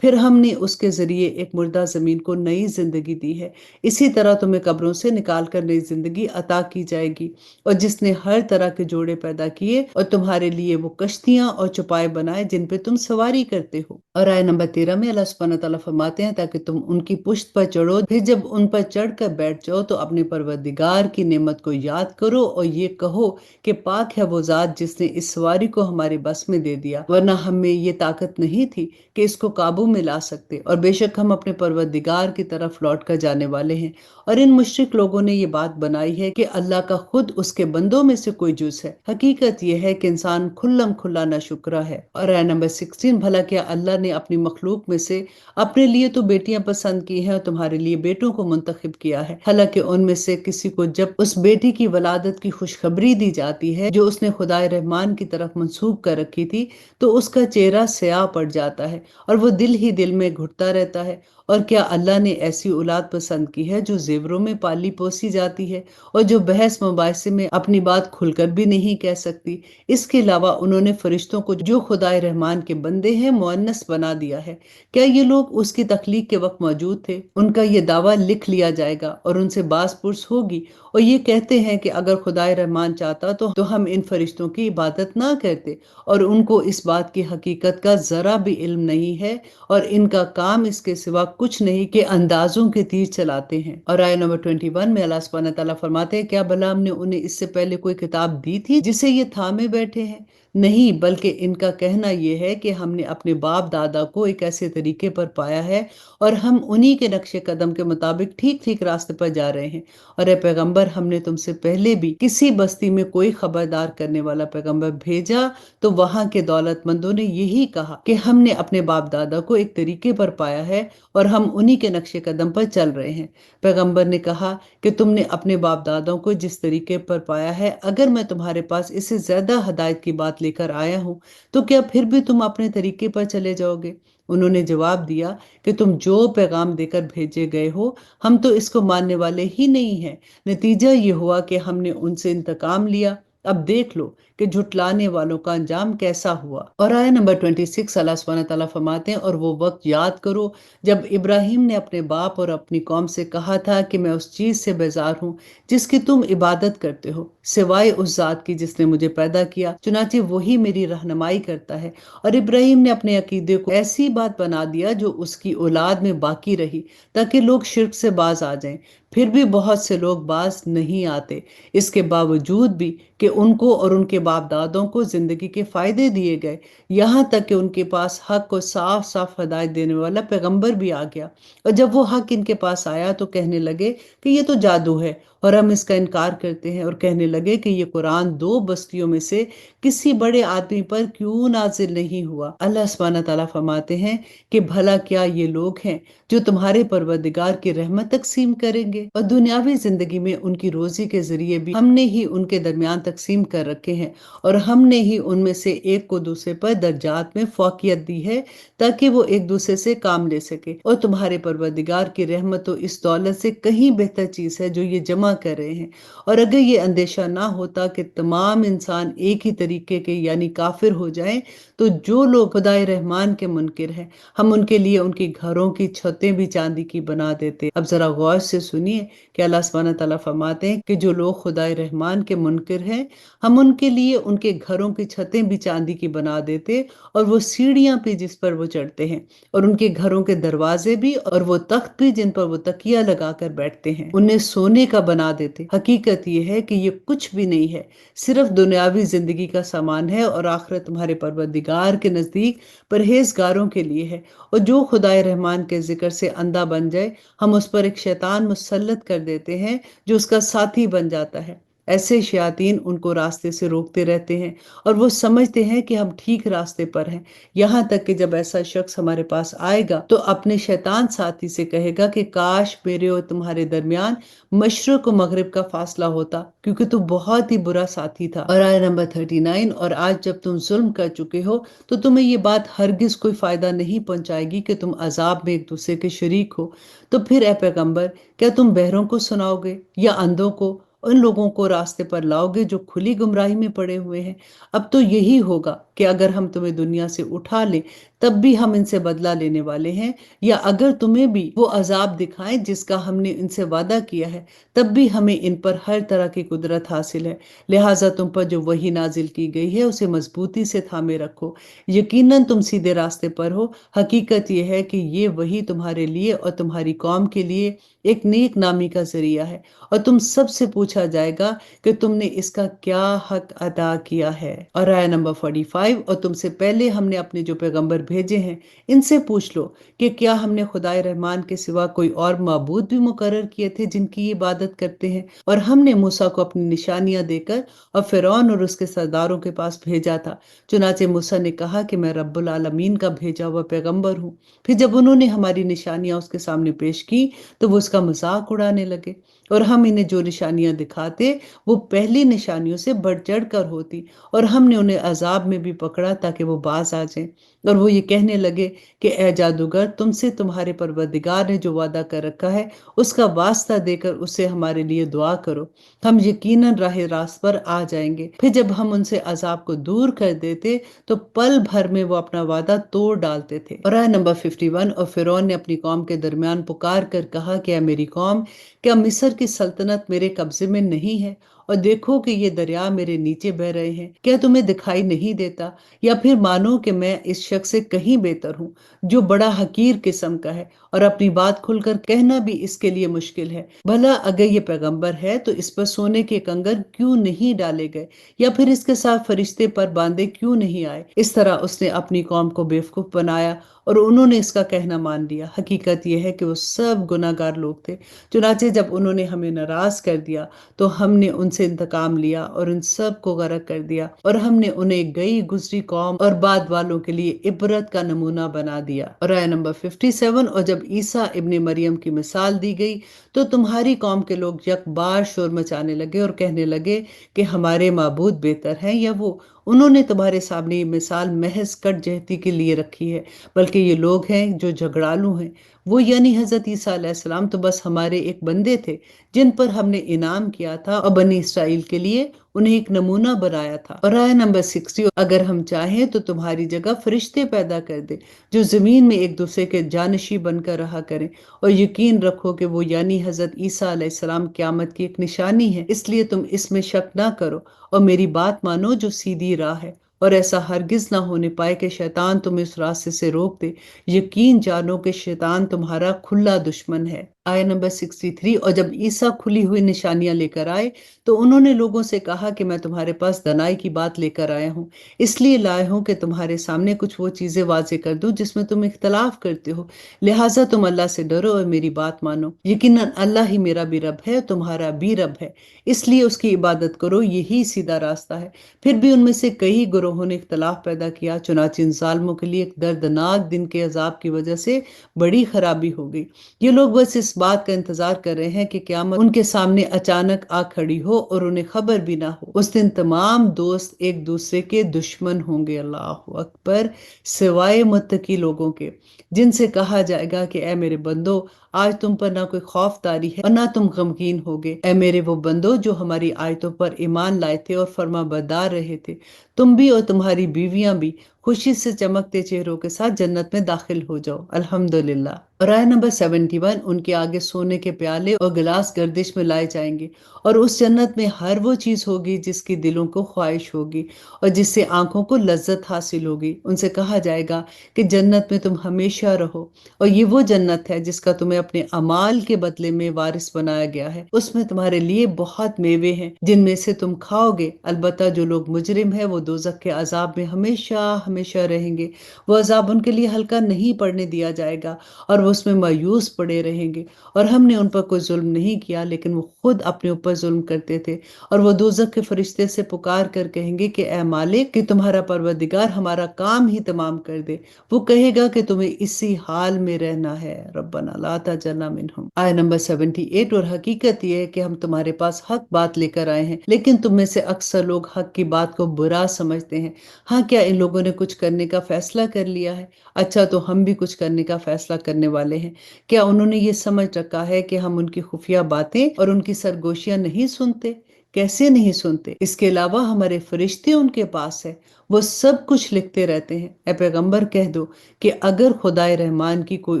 پھر ہم نے اس کے ذریعے ایک مردہ زمین کو نئی زندگی دی ہے۔ اسی طرح تمہیں قبروں سے نکال کر نئی زندگی عطا کی جائے گی، اور جس نے ہر طرح کے جوڑے پیدا کیے اور تمہارے لیے وہ کشتیاں اور چوپائے بنائے جن پہ تم سواری کرتے ہو۔ اور آیت نمبر 13 میں اللہ سبحانہ تعالیٰ فرماتے ہیں تاکہ تم ان کی پشت پر چڑھو، پھر جب ان پر چڑھ کر بیٹھ جاؤ تو اپنے پروردگار کی نعمت کو یاد کرو اور یہ کہو کہ پاک ہے وہ ذات جس نے اس سواری کو ہمارے بس میں دے دیا، ورنہ ہم میں یہ طاقت نہیں تھی کہ اس کو قابو میں لا سکتے، اور بے شک ہم اپنے پروردگار کی طرف لوٹ کر جانے والے ہیں۔ اور ان مشرک لوگوں نے یہ بات بنائی ہے کہ اللہ کا خود اس کے بندوں میں سے کوئی جز ہے۔ حقیقت یہ ہے کہ انسان کھلم کھلا ناشکرا ہے۔ اور آیت نمبر 16، بھلا کیا اللہ نے اپنی مخلوق میں سے اپنے لیے تو بیٹیاں پسند کی ہیں اور تمہارے لیے بیٹوں کو منتخب کیا ہے، حالانکہ ان میں سے کسی کو جب اس بیٹی کی ولادت کی خوشخبری دی جاتی ہے جو اس نے خدائے رحمان کی طرف منسوب کر رکھی تھی، تو اس کا چہرہ سیاہ پڑ جاتا ہے اور وہ دل ہی دل میں گھٹتا رہتا ہے۔ اور کیا اللہ نے ایسی اولاد پسند کی ہے جو زیوروں میں پالی پوسی جاتی ہے اور جو بحث مباحثے میں اپنی بات کھل کر بھی نہیں کہہ سکتی؟ اس کے علاوہ انہوں نے فرشتوں کو جو خدائے رحمان کے بندے ہیں مؤنث بنا دیا ہے۔ کیا یہ لوگ اس کی تخلیق کے وقت موجود تھے؟ ان کا یہ دعویٰ لکھ لیا جائے گا اور ان سے باز پرس ہوگی، اور یہ کہتے ہیں کہ اگر خدائے رحمان چاہتا تو ہم ان فرشتوں کی عبادت نہ کرتے، اور ان کو اس بات کی حقیقت کا ذرا بھی علم نہیں ہے، اور ان کا کام اس کے سوا کچھ نہیں کہ اندازوں کے تیر چلاتے ہیں۔ اور آیت نمبر 21 میں اللہ سبحانہ تعالیٰ فرماتے ہیں، کیا بھلا ہم نے انہیں اس سے پہلے کوئی کتاب دی تھی جسے یہ تھامے بیٹھے ہیں؟ نہیں، بلکہ ان کا کہنا یہ ہے کہ ہم نے اپنے باپ دادا کو ایک ایسے طریقے پر پایا ہے اور ہم انہی کے نقش قدم کے مطابق ٹھیک ٹھیک راستے پر جا رہے ہیں۔ اور اے پیغمبر، ہم نے تم سے پہلے بھی کسی بستی میں کوئی خبردار کرنے والا پیغمبر بھیجا تو وہاں کے دولت مندوں نے یہی کہا کہ ہم نے اپنے باپ دادا کو ایک طریقے پر پایا ہے اور ہم انہی کے نقش قدم پر چل رہے ہیں۔ پیغمبر نے کہا کہ تم نے اپنے باپ دادوں کو جس طریقے پر پایا ہے، اگر میں تمہارے پاس اس سے زیادہ ہدایت کی بات لے کر آیا ہوں تو کیا پھر بھی تم اپنے طریقے پر چلے جاؤ گے؟ انہوں نے جواب دیا کہ تم جو پیغام دے کر بھیجے گئے ہو ہم تو اس کو ماننے والے ہی نہیں ہیں۔ نتیجہ یہ ہوا کہ ہم نے ان سے انتقام لیا۔ اب دیکھ لو کہ جھٹلانے والوں کا انجام کیسا ہوا۔ اور آیہ نمبر 26 اللہ سبحانہ تعالیٰ فرماتے ہیں، اور وہ وقت یاد کرو جب ابراہیم نے اپنے باپ اور اپنی قوم سے کہا تھا کہ میں اس چیز سے بیزار ہوں جس کی تم عبادت کرتے ہو، سوائے اس ذات کی جس نے مجھے پیدا کیا، چنانچہ وہی میری رہنمائی کرتا ہے۔ اور ابراہیم نے اپنے عقیدے کو ایسی بات بنا دیا جو اس کی اولاد میں باقی رہی تاکہ لوگ شرک سے باز آ جائیں۔ پھر بھی بہت سے لوگ باز نہیں آتے، اس کے باوجود بھی کہ ان کو اور ان کے باپ دادوں کو زندگی کے فائدے دیے گئے، یہاں تک کہ ان کے پاس حق کو صاف صاف ہدایت دینے والا پیغمبر بھی آ گیا، اور جب وہ حق ان کے پاس آیا تو کہنے لگے کہ یہ تو جادو ہے، اور ہم اس کا انکار کرتے ہیں، اور کہنے لگے کہ یہ قرآن دو بستیوں میں سے کسی بڑے آدمی پر کیوں نازل نہیں ہوا۔ اللہ سبحانہ تعالیٰ فرماتے ہیں کہ بھلا کیا یہ لوگ ہیں جو تمہارے پروردگار کی رحمت تقسیم کریں گے؟ اور دنیاوی زندگی میں ان کی روزی کے ذریعے بھی ہم نے ہی ان کے درمیان تقسیم کر رکھے ہیں، اور ہم نے ہی ان میں سے ایک کو دوسرے پر درجات میں فوقیت دی ہے تاکہ وہ ایک دوسرے سے کام لے سکے، اور تمہارے پروردگار کی رحمت تو اس دولت سے کہیں بہتر چیز ہے جو یہ جمع کر رہے ہیں۔ اور اگر یہ اندیشہ نہ ہوتا کہ تمام انسان ایک ہی طریقے کے یعنی کافر ہو جائیں تو جو لوگ خدائے رحمان کے منکر ہیں ہم ان کے لیے ان کی گھروں کی چھتیں بھی چاندی کی بنا دیتے۔ اب ذرا غور سے سنیے کہ اللہ سبحانہ تعالیٰ فرماتے ہیں کہ جو لوگ خدائے رحمان کے منکر ہیں ہم ان کے لیے ان کے گھروں کی چھتیں بھی چاندی کی بنا دیتے، اور وہ سیڑھیاں بھی جس پر وہ چڑھتے ہیں، اور ان کے گھروں کے دروازے بھی، اور وہ تخت بھی جن پر وہ تکیہ لگا کر بیٹھتے ہیں، انہیں سونے کا بنا دیتے۔ حقیقت یہ ہے کہ یہ کچھ بھی نہیں ہے، صرف دنیاوی زندگی کا سامان ہے، اور آخرت تمہارے پروردگار کے نزدیک پرہیزگاروں کے لیے ہے۔ اور جو خدائے رحمان کے ذکر سے اندھا بن جائے ہم اس پر ایک شیطان مسلط کر دیتے ہیں جو اس کا ساتھی بن جاتا ہے۔ ایسے شیاطین ان کو راستے سے روکتے رہتے ہیں اور وہ سمجھتے ہیں کہ ہم ٹھیک راستے پر ہیں، یہاں تک کہ جب ایسا شخص ہمارے پاس آئے گا تو اپنے شیطان ساتھی سے کہے گا کہ کاش میرے اور تمہارے درمیان مشرق و مغرب کا فاصلہ ہوتا، کیونکہ تو بہت ہی برا ساتھی تھا۔ اور آیہ نمبر 39، اور آج جب تم ظلم کر چکے ہو تو تمہیں یہ بات ہرگز کوئی فائدہ نہیں پہنچائے گی کہ تم عذاب میں ایک دوسرے کے شریک ہو۔ تو پھر اے پیغمبر، کیا تم بہروں کو سناؤ گے یا اندھوں کو؟ ان لوگوں کو راستے پر لاؤ گے جو کھلی گمراہی میں پڑے ہوئے ہیں؟ اب تو یہی ہوگا کہ اگر ہم تمہیں دنیا سے اٹھا لیں تب بھی ہم ان سے بدلہ لینے والے ہیں، یا اگر تمہیں بھی وہ عذاب دکھائیں جس کا ہم نے ان سے وعدہ کیا ہے تب بھی ہمیں ان پر ہر طرح کی قدرت حاصل ہے، لہٰذا تم پر جو وحی نازل کی گئی ہے اسے مضبوطی سے تھامے رکھو، یقیناً تم سیدھے راستے پر ہو۔ حقیقت یہ ہے کہ یہ وحی تمہارے لیے اور تمہاری قوم کے لیے ایک نیک نامی کا ذریعہ ہے، اور تم سب سے پوچھا جائے گا کہ تم نے اس کا کیا حق ادا کیا ہے۔ اور آیہ نمبر 45، اور تم سے پہلے ہم نے اپنے جو پیغمبر بھیجے ہیں ان سے پوچھ لو کہ کیا ہم نے خدائے رحمان کے سوا کوئی اور معبود بھی مقرر کیے تھے جن کی عبادت کرتے ہیں؟ اور ہم نے موسیٰ کو اپنی نشانیاں دے کر اور فرعون اور اس کے سرداروں کے پاس بھیجا تھا، چنانچہ موسیٰ نے کہا کہ میں رب العالمین کا بھیجا ہوا پیغمبر ہوں۔ پھر جب انہوں نے ہماری نشانیاں اس کے سامنے پیش کی تو وہ اس کا مذاق اڑانے لگے، اور ہم انہیں جو نشانیاں دکھاتے وہ پہلی نشانیوں سے بڑھ چڑھ کر ہوتی، اور ہم نے انہیں عذاب میں بھی پکڑا تاکہ وہ باز آ جائیں۔ اور وہ یہ کہنے لگے کہ اے جادوگر، تم سے تمہارے پروردگار نے جو وعدہ کر رکھا ہے اس کا واسطہ دے کر اس سے ہمارے لیے دعا کرو، ہم یقیناً راہ راست پر آ جائیں گے۔ پھر جب ہم ان سے عذاب کو دور کر دیتے تو پل بھر میں وہ اپنا وعدہ توڑ ڈالتے تھے۔ اور آیہ نمبر 51، اور فرعون نے اپنی قوم کے درمیان پکار کر کہا کہ اے میری قوم، کیا مصر کی سلطنت میرے قبضے میں نہیں ہے؟ اور دیکھو کہ یہ دریا میرے نیچے بہ رہے ہیں، کیا تمہیں دکھائی نہیں دیتا؟ یا پھر مانو کہ میں اس شخص سے کہیں بہتر ہوں جو بڑا حقیر قسم کا ہے اور اپنی بات کھل کر کہنا بھی اس کے لیے مشکل ہے۔ بھلا اگر یہ پیغمبر ہے تو اس پر سونے کے کنگن کیوں نہیں ڈالے گئے یا پھر اس کے ساتھ فرشتے پر باندھے کیوں نہیں آئے؟ اس طرح اس نے اپنی قوم کو بیوقوف بنایا اور انہوں نے اس کا کہنا مان لیا۔ حقیقت یہ ہے کہ وہ سب گناہ گار لوگ تھے۔ چنانچہ جب انہوں نے ہمیں ناراض کر دیا تو ہم نے ان سے انتقام لیا اور ان سب کو غرق کر دیا، اور ہم نے انہیں گئی گزری قوم اور بعد والوں کے لیے عبرت کا نمونہ بنا دیا۔ اور آیت نمبر 57، اور جب عیسیٰ ابن مریم کی مثال دی گئی تو تمہاری قوم کے لوگ یک بار شور مچانے لگے اور کہنے لگے کہ ہمارے معبود بہتر ہیں یا وہ۔ انہوں نے تمہارے سامنے یہ مثال محض کٹ جہتی کے لیے رکھی ہے، بلکہ یہ لوگ ہیں جو جھگڑالو ہیں۔ وہ یعنی حضرت عیسیٰ علیہ السلام تو بس ہمارے ایک بندے تھے جن پر ہم نے انعام کیا تھا اور بنی اسرائیل کے لیے انہیں ایک نمونہ بنایا تھا۔ اور آیت نمبر 60، اگر ہم چاہیں تو تمہاری جگہ فرشتے پیدا کر دے جو زمین میں ایک دوسرے کے جانشی بن کر رہا کریں، اور یقین رکھو کہ وہ یعنی حضرت عیسیٰ علیہ السلام قیامت کی ایک نشانی ہے، اس لیے تم اس میں شک نہ کرو اور میری بات مانو جو سیدھی راہ ہے، اور ایسا ہرگز نہ ہونے پائے کہ شیطان تمہیں اس راستے سے روک دے۔ یقین جانو کہ شیطان تمہارا کھلا دشمن ہے۔ آیت نمبر 63، اور جب عیسیٰ کھلی ہوئی نشانیاں لے کر آئے تو انہوں نے لوگوں سے کہا کہ میں تمہارے پاس دنائی کی بات لے کر آیا ہوں، اس لیے لایا ہوں کہ تمہارے سامنے کچھ وہ چیزیں واضح کر دوں جس میں تم اختلاف کرتے ہو، لہٰذا تم اللہ سے ڈرو اور میری بات مانو۔ یقیناً اللہ ہی میرا بھی رب ہے، تمہارا بھی رب ہے، اس لیے اس کی عبادت کرو، یہی سیدھا راستہ ہے۔ پھر بھی ان میں سے کئی گروہوں نے اختلاف پیدا کیا، چنانچہ ان ظالموں کے لیے ایک دردناک دن کے عذاب کی وجہ سے بڑی خرابی ہو گئی۔ یہ لوگ بس اس بات کا انتظار کر رہے ہیں کہ قیامت ان کے سامنے اچانک آ کھڑی ہو اور انہیں خبر بھی نہ ہو۔ اس دن تمام دوست ایک دوسرے کے دشمن ہوں گے، اللہ اکبر، سوائے متقی لوگوں کے، جن سے کہا جائے گا کہ اے میرے بندو، آج تم پر نہ کوئی خوف طاری ہے اور نہ تم غمگین ہوگے۔ اے میرے وہ بندو جو ہماری آیتوں پر ایمان لائے تھے اور فرما بردار رہے تھے، تم بھی اور تمہاری بیویاں بھی خوشی سے چمکتے چہروں کے ساتھ جنت میں داخل ہو جاؤ، الحمدللہ۔ اور آیت نمبر 71، ان کے آگے سونے کے پیالے اور گلاس گردش میں لائے جائیں گے، اور اس جنت میں ہر وہ چیز ہوگی جس کی دلوں کو خواہش ہوگی اور جس سے آنکھوں کو لذت حاصل ہوگی۔ ان سے کہا جائے گا کہ جنت میں تم ہمیشہ رہو، اور یہ وہ جنت ہے جس کا تمہیں اپنے اعمال کے بدلے میں وارث بنایا گیا ہے۔ اس میں تمہارے لیے بہت میوے ہیں جن میں سے تم کھاؤ گے، البتہ جو لوگ مجرم ہیں وہ دوزخ کے عذاب میں ہمیشہ ہمیشہ رہیں گے۔ وہ عذاب ان کے لیے ہلکا نہیں پڑنے دیا جائے گا اور وہ اس میں مایوس پڑے رہیں گے۔ اور ہم نے ان پر کوئی ظلم نہیں کیا، لیکن وہ خود اپنے اوپر ظلم کرتے تھے، اور وہ دوزخ کے فرشتے سے پکار کر کہیں گے کہ اے مالک، کہ تمہارا پروردگار ہمارا کام ہی تمام کر دے۔ وہ کہے گا کہ تمہیں اسی حال میں رہنا ہے، ربنا لا تجعلنا منہم۔ آیت نمبر 78، اور حقیقت یہ ہے کہ ہم تمہارے پاس حق بات لے کر آئے ہیں، لیکن تم میں سے اکثر لوگ حق کی بات کو برا سمجھتے ہیں۔ ہاں، کیا ان لوگوں نے کچھ کرنے کا فیصلہ کر لیا ہے؟ اچھا، تو ہم بھی کچھ کرنے کا فیصلہ کرنے والے ہیں۔ کیا انہوں نے یہ سمجھ رکھا ہے کہ ہم ان کی خفیہ باتیں اور ان کی سرگوشیاں نہیں سنتے؟ کیسے نہیں سنتے؟ اس کے علاوہ ہمارے فرشتے ان کے پاس ہے، وہ سب کچھ لکھتے رہتے ہیں۔ اے پیغمبر کہہ دو کہ اگر خدائے رحمان کی کوئی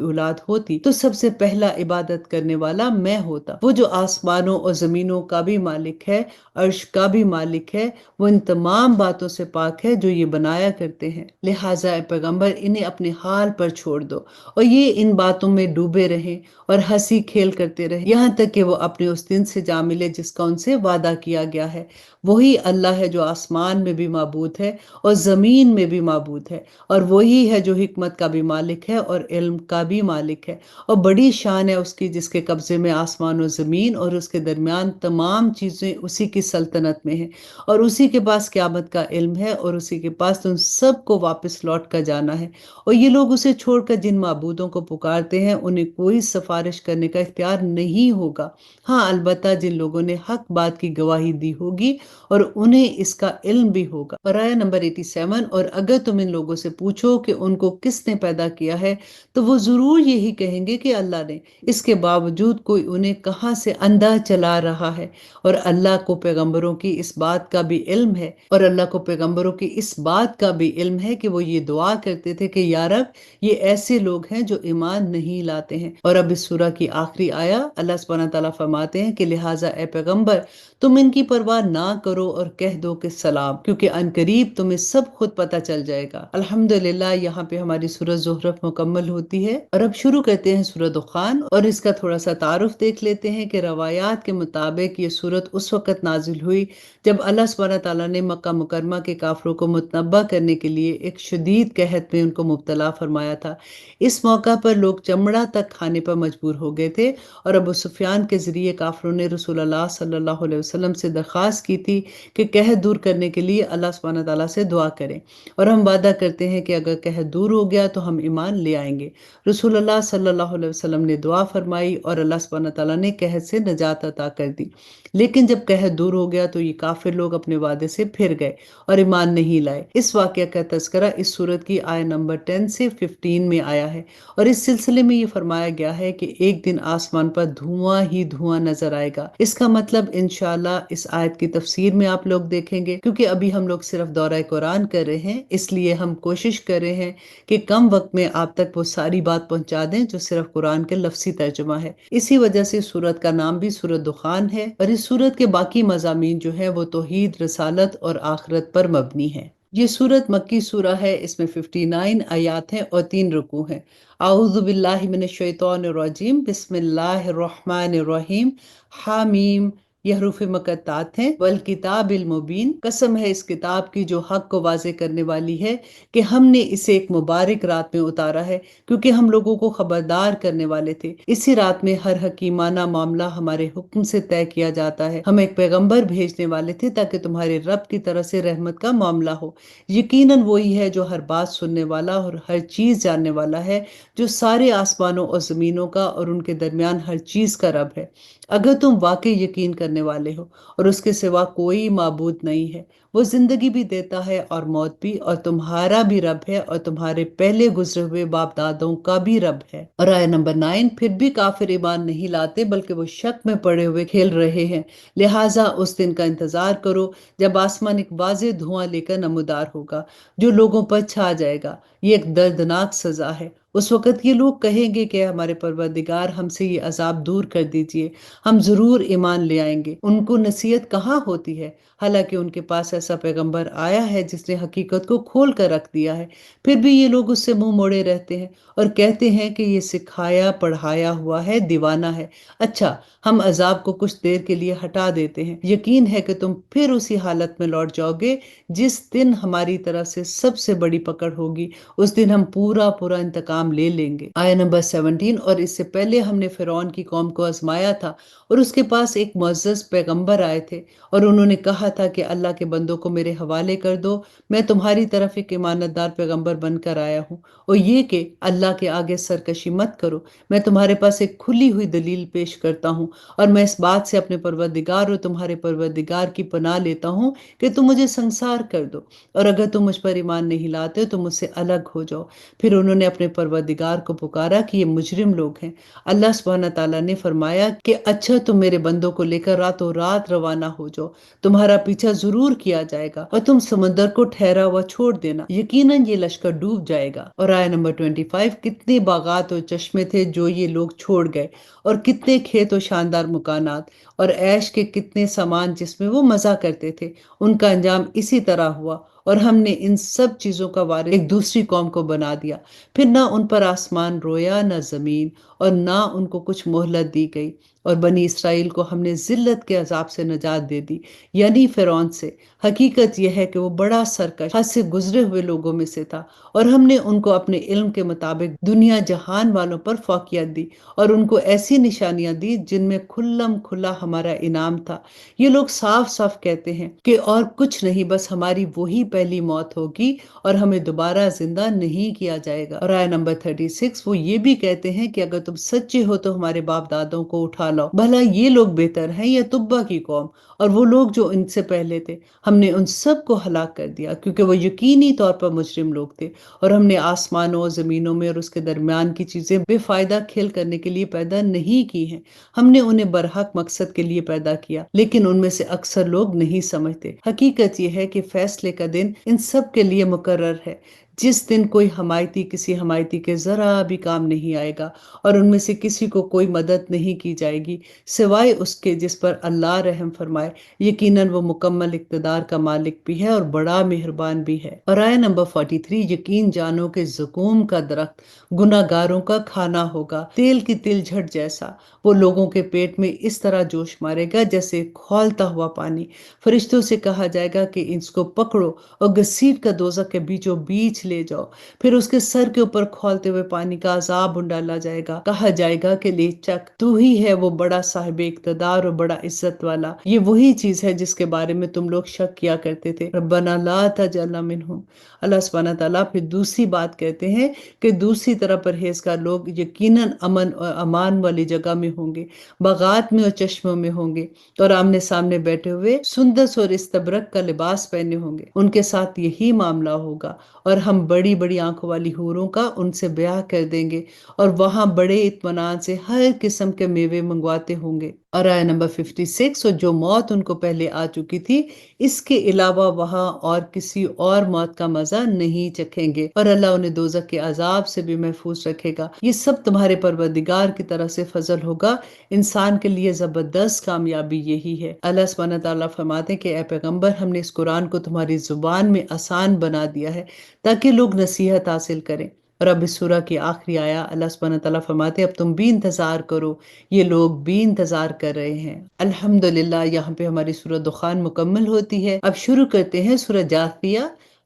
اولاد ہوتی تو سب سے پہلا عبادت کرنے والا میں ہوتا۔ وہ جو آسمانوں اور زمینوں کا بھی مالک ہے، عرش کا بھی مالک ہے، وہ ان تمام باتوں سے پاک ہے جو یہ بنایا کرتے ہیں۔ لہٰذا اے پیغمبر انہیں اپنے حال پر چھوڑ دو اور یہ ان باتوں میں ڈوبے رہیں اور ہنسی کھیل کرتے رہیں یہاں تک کہ وہ اپنے اس دن سے جا ملے جس کا ان سے وعدہ کیا گیا ہے۔ وہی اللہ ہے جو آسمان میں بھی معبود ہے اور زمین میں بھی معبود ہے، اور وہی ہے جو حکمت کا بھی مالک ہے اور علم کا بھی مالک ہے، اور بڑی شان ہے اس کی جس کے قبضے میں آسمان و زمین اور اس کے درمیان تمام چیزیں اسی کی سلطنت میں ہیں، اور اسی کے پاس قیامت کا علم ہے اور اسی کے پاس تم سب کو واپس لوٹ کر جانا ہے۔ اور یہ لوگ اسے چھوڑ کر جن معبودوں کو پکارتے ہیں انہیں کوئی سفارش کرنے کا اختیار نہیں ہوگا، ہاں البتہ جن لوگوں نے حق بات کی گواہی دی ہوگی اور انہیں اس کا علم بھی ہوگا۔ اور آیت نمبر 87، اور اگر تم ان لوگوں سے پوچھو کہ ان کو کس نے پیدا کیا ہے تو وہ ضرور یہی کہیں گے کہ اللہ نے، اس کے باوجود کوئی انہیں کہاں سے اندھا چلا رہا ہے۔ اور اللہ کو پیغمبروں کی اس بات کا بھی علم ہے، اور اللہ کو پیغمبروں کی اس بات کا بھی علم ہے کہ وہ یہ دعا کرتے تھے کہ یا رب، یہ ایسے لوگ ہیں جو ایمان نہیں لاتے ہیں۔ اور اب اس سورہ کی آخری آیت اللہ سبحانہ تعالیٰ فرماتے ہیں کہ لہٰذا اے پیغمبر، تم ان کی پرواہ نہ کرو اور کہہ دو کہ سلام، کیونکہ عنقریب تمہیں سب خود پتہ چل جائے گا۔ الحمدللہ یہاں پہ ہماری سورۃ زخرف مکمل ہوتی ہے، اور اب شروع کرتے ہیں سورۃ دخان، اور اس کا تھوڑا سا تعارف دیکھ لیتے ہیں کہ روایات کے مطابق یہ سورت اس وقت نازل ہوئی جب اللہ سبحانہ تعالیٰ نے مکہ مکرمہ کے کافروں کو متنبہ کرنے کے لیے ایک شدید قحط میں ان کو مبتلا فرمایا تھا۔ اس موقع پر لوگ چمڑا تک کھانے پر مجبور ہو گئے تھے، اور ابو سفیان کے ذریعے کافروں نے رسول اللہ صلی اللہ علیہ وسلم سے درخواست کی تھی کہ قحط دور کرنے کے لیے اللہ سبحانہ تعالیٰ سے دعا کریں، اور ہم وعدہ کرتے ہیں کہ اگر قحط دور ہو گیا تو ہم ایمان لے آئیں گے۔ رسول اللہ صلی اللہ علیہ وسلم نے دعا فرمائی اور اللہ سبحانہ تعالیٰ نے قحط سے نجات عطا کر دی، لیکن جب قحط دور ہو گیا تو یہ کافر لوگ اپنے وعدے سے پھر گئے اور ایمان نہیں لائے۔ اس واقعہ کا تذکرہ اس سورت کی آیت نمبر 10 سے 15 میں آیا ہے، اور اس سلسلے میں یہ فرمایا گیا ہے کہ ایک دن آسمان پر دھواں ہی دھواں نظر آئے گا۔ اس کا مطلب انشاءاللہ اس آیت کی تفسیر میں آپ لوگ دیکھیں گے، کیونکہ ابھی ہم لوگ صرف دورہ قرآن کر رہے ہیں، اس لیے ہم کوشش کر رہے ہیں کہ کم وقت میں آپ تک وہ ساری بات پہنچا دیں جو صرف قرآن کے لفظی ترجمہ ہے۔ اسی وجہ سے سورت کا نام بھی سورت دخان ہے، اور اس سورت کے باقی مضامین جو ہیں وہ توحید، رسالت اور آخرت پر مبنی ہے۔ یہ سورت مکی سورہ ہے، اس میں 59 آیات ہیں اور 3 رکوع ہیں۔ اعوذ باللہ من الشیطان الرجیم، بسم اللہ الرحمن الرحیم، حامیم، یہ حروف مقطعات ہیں، والکتاب المبین، قسم ہے اس کتاب کی جو حق کو واضح کرنے والی ہے کہ ہم نے اسے ایک مبارک رات میں اتارا ہے، کیونکہ ہم لوگوں کو خبردار کرنے والے تھے۔ اسی رات میں ہر حکیمانہ معاملہ ہمارے حکم سے طے کیا جاتا ہے۔ ہم ایک پیغمبر بھیجنے والے تھے تاکہ تمہارے رب کی طرف سے رحمت کا معاملہ ہو۔ یقیناً وہی ہے جو ہر بات سننے والا اور ہر چیز جاننے والا ہے، جو سارے آسمانوں اور زمینوں کا اور ان کے درمیان ہر چیز کا رب ہے۔ اگر تم واقعی یقین کرنے والے ہو اور اس کے سوا کوئی معبود نہیں ہے، وہ زندگی بھی دیتا ہے اور موت بھی، اور تمہارا بھی رب ہے اور تمہارے پہلے گزرے ہوئے باپ دادوں کا بھی رب ہے۔ اور آیت نمبر 9، پھر بھی کافر ایمان نہیں لاتے بلکہ وہ شک میں پڑے ہوئے کھیل رہے ہیں، لہٰذا اس دن کا انتظار کرو جب آسمان ایک واضح دھواں لے کر نمودار ہوگا جو لوگوں پر چھا جائے گا۔ یہ ایک دردناک سزا ہے۔ اس وقت یہ لوگ کہیں گے کہ ہمارے پروردگار ہم سے یہ عذاب دور کر دیجئے، ہم ضرور ایمان لے آئیں گے۔ ان کو نصیحت کہاں ہوتی ہے، حالانکہ ان کے پاس ایسا پیغمبر آیا ہے جس نے حقیقت کو کھول کر رکھ دیا ہے۔ پھر بھی یہ لوگ اس سے منہ موڑے رہتے ہیں اور کہتے ہیں کہ یہ سکھایا پڑھایا ہوا ہے، دیوانہ ہے۔ اچھا، ہم عذاب کو کچھ دیر کے لیے ہٹا دیتے ہیں، یقین ہے کہ تم پھر اسی حالت میں لوٹ جاؤ گے جس دن ہماری طرف سے سب سے بڑی پکڑ ہوگی، اس دن ہم پورا انتقام لے لیں گے۔ آیت نمبر 17، اور اس سے پہلے ہم نے فرعون کی قوم کو آزمایا تھا، اور اس کے پاس ایک معزز پیغمبر آئے تھے، اور انہوں نے کہا تھا کہ اللہ کے بندوں کو میرے حوالے کر دو، میں تمہاری طرف ایک امانت دار پیغمبر بن کر آیا ہوں، اور یہ کہ اللہ کے آگے سرکشی مت کرو، میں تمہارے پاس ایک کھلی ہوئی دلیل پیش کرتا ہوں، اور میں اس بات سے اپنے پروردگار اور تمہارے پروردگار کی پناہ لیتا ہوں کہ تم مجھے سنسار کر دو، اور اگر تم مجھ پر ایمان نہیں لاتے تو مجھ سے الگ ہو جاؤ۔ پھر انہوں نے اپنے پروردگار کو پکارا کہ یہ مجرم لوگ ہیں۔ اللہ سبحانہ تعالیٰ نے فرمایا کہ اچھا، تم میرے بندوں کو لے کر راتوں رات روانہ ہو جاؤ، تمہارا پیچھا ضرور کیا جائے گا، اور تم سمندر کو ٹھہرا ہوا چھوڑ دینا، یقیناً یہ لشکر ڈوب جائے گا۔ اور آیت نمبر 25، کتنے باغات اور چشمے تھے جو یہ لوگ چھوڑ گئے، اور کتنے کھیت و شاندار مکانات، اور عیش کے کتنے سامان جس میں وہ مزہ کرتے تھے، ان کا انجام اسی طرح ہوا، اور ہم نے ان سب چیزوں کا وارث ایک دوسری قوم کو بنا دیا۔ پھر نہ ان پر آسمان رویا نہ زمین، اور نہ ان کو کچھ مہلت دی گئی، اور بنی اسرائیل کو ہم نے ذلت کے عذاب سے نجات دے دی، یعنی فرعون سے۔ حقیقت یہ ہے کہ وہ بڑا سرکش، حد سے گزرے ہوئے لوگوں میں سے تھا، اور ہم نے ان کو اپنے علم کے مطابق دنیا جہان والوں پر فوقیت دی، اور ان کو ایسی نشانیاں دی جن میں کھلم کھلا ہمارا انعام تھا۔ یہ لوگ صاف صاف کہتے ہیں کہ اور کچھ نہیں، بس ہماری وہی پہلی موت ہوگی اور ہمیں دوبارہ زندہ نہیں کیا جائے گا۔ اور آیت نمبر 36، وہ یہ بھی کہتے ہیں کہ اگر تم سچے ہو تو ہمارے باپ دادوں کو اٹھا لاؤ، بھلا یہ لوگ بہتر ہیں یا تبا کی قوم اور وہ لوگ جو ان سے پہلے تھے؟ ہم نے ان سب کو ہلاک کر دیا کیونکہ وہ یقینی طور پر مجرم لوگ تھے، اور ہم نے آسمانوں اور زمینوں میں اور اس کے درمیان کی چیزیں بے فائدہ کھیل کرنے کے لیے پیدا نہیں کی ہیں، ہم نے انہیں برحق مقصد کے لیے پیدا کیا، لیکن ان میں سے اکثر لوگ نہیں سمجھتے۔ حقیقت یہ ہے کہ فیصلے کا دن ان سب کے لیے مقرر ہے، جس دن کوئی حمایتی کسی حمایتی کے ذرا بھی کام نہیں آئے گا اور ان میں سے کسی کو کوئی مدد نہیں کی جائے گی سوائے اس کے جس پر اللہ رحم فرمائے، یقیناً وہ مکمل اقتدار کا مالک بھی ہے اور بڑا مہربان بھی ہے۔ اور آیہ نمبر 43، یقین جانو کہ زقوم کا درخت گناہ گاروں کا کھانا ہوگا، تیل کی تل جھٹ جیسا، وہ لوگوں کے پیٹ میں اس طرح جوش مارے گا جیسے کھولتا ہوا پانی۔ فرشتوں سے کہا جائے گا کہ اس کو پکڑو اور گھسیٹ کر دوزخ کے بیچوں بیچ لے جاؤ، پھر اس کے سر کے اوپر کھولتے ہوئے پانی کا عذاب ڈالا جائے گا، کہا جائے گا کہ لے چک، تو ہی ہے وہ بڑا صاحب اقتدار اور بڑا عزت والا۔ یہ وہی چیز ہے جس کے بارے میں تم لوگ شک کیا کرتے تھے، ربنا لا تجعلنا منہم۔ اللہ سبحانہ تعالیٰ پھر دوسری بات کہتے ہیں کہ دوسری طرح پرہیزگار لوگ یقیناً امن اور امان والی جگہ میں ہوں گے، باغات میں اور چشموں میں ہوں گے، اور آمنے سامنے بیٹھے ہوئے سندس اور استبرق کا لباس پہنے ہوں گے، ان کے ساتھ یہی معاملہ ہوگا، اور ہم بڑی بڑی آنکھوں والی حوروں کا ان سے بیاہ کر دیں گے، اور وہاں بڑے اطمینان سے ہر قسم کے میوے منگواتے ہوں گے۔ اور آیہ نمبر 56، اور جو موت ان کو پہلے آ چکی تھی اس کے علاوہ وہاں اور کسی اور موت کا مزہ نہیں چکھیں گے، اور اللہ انہیں دوزخ کے عذاب سے بھی محفوظ رکھے گا۔ یہ سب تمہارے پروردگار کی طرف سے فضل ہوگا، انسان کے لیے زبردست کامیابی یہی ہے۔ اللہ سبحانہ تعالیٰ فرماتے ہیں کہ اے پیغمبر، ہم نے اس قرآن کو تمہاری زبان میں آسان بنا دیا ہے تاکہ لوگ نصیحت حاصل کریں۔ اور اب اس سورہ کی آخری آیا اللہ سبحانہ تعالیٰ فرماتے ہیں اب تم بھی انتظار کرو، یہ لوگ بھی انتظار کر رہے ہیں۔ الحمدللہ، یہاں پہ ہماری سورہ دخان مکمل ہوتی ہے۔ اب شروع کرتے ہیں سورہ جاثیہ۔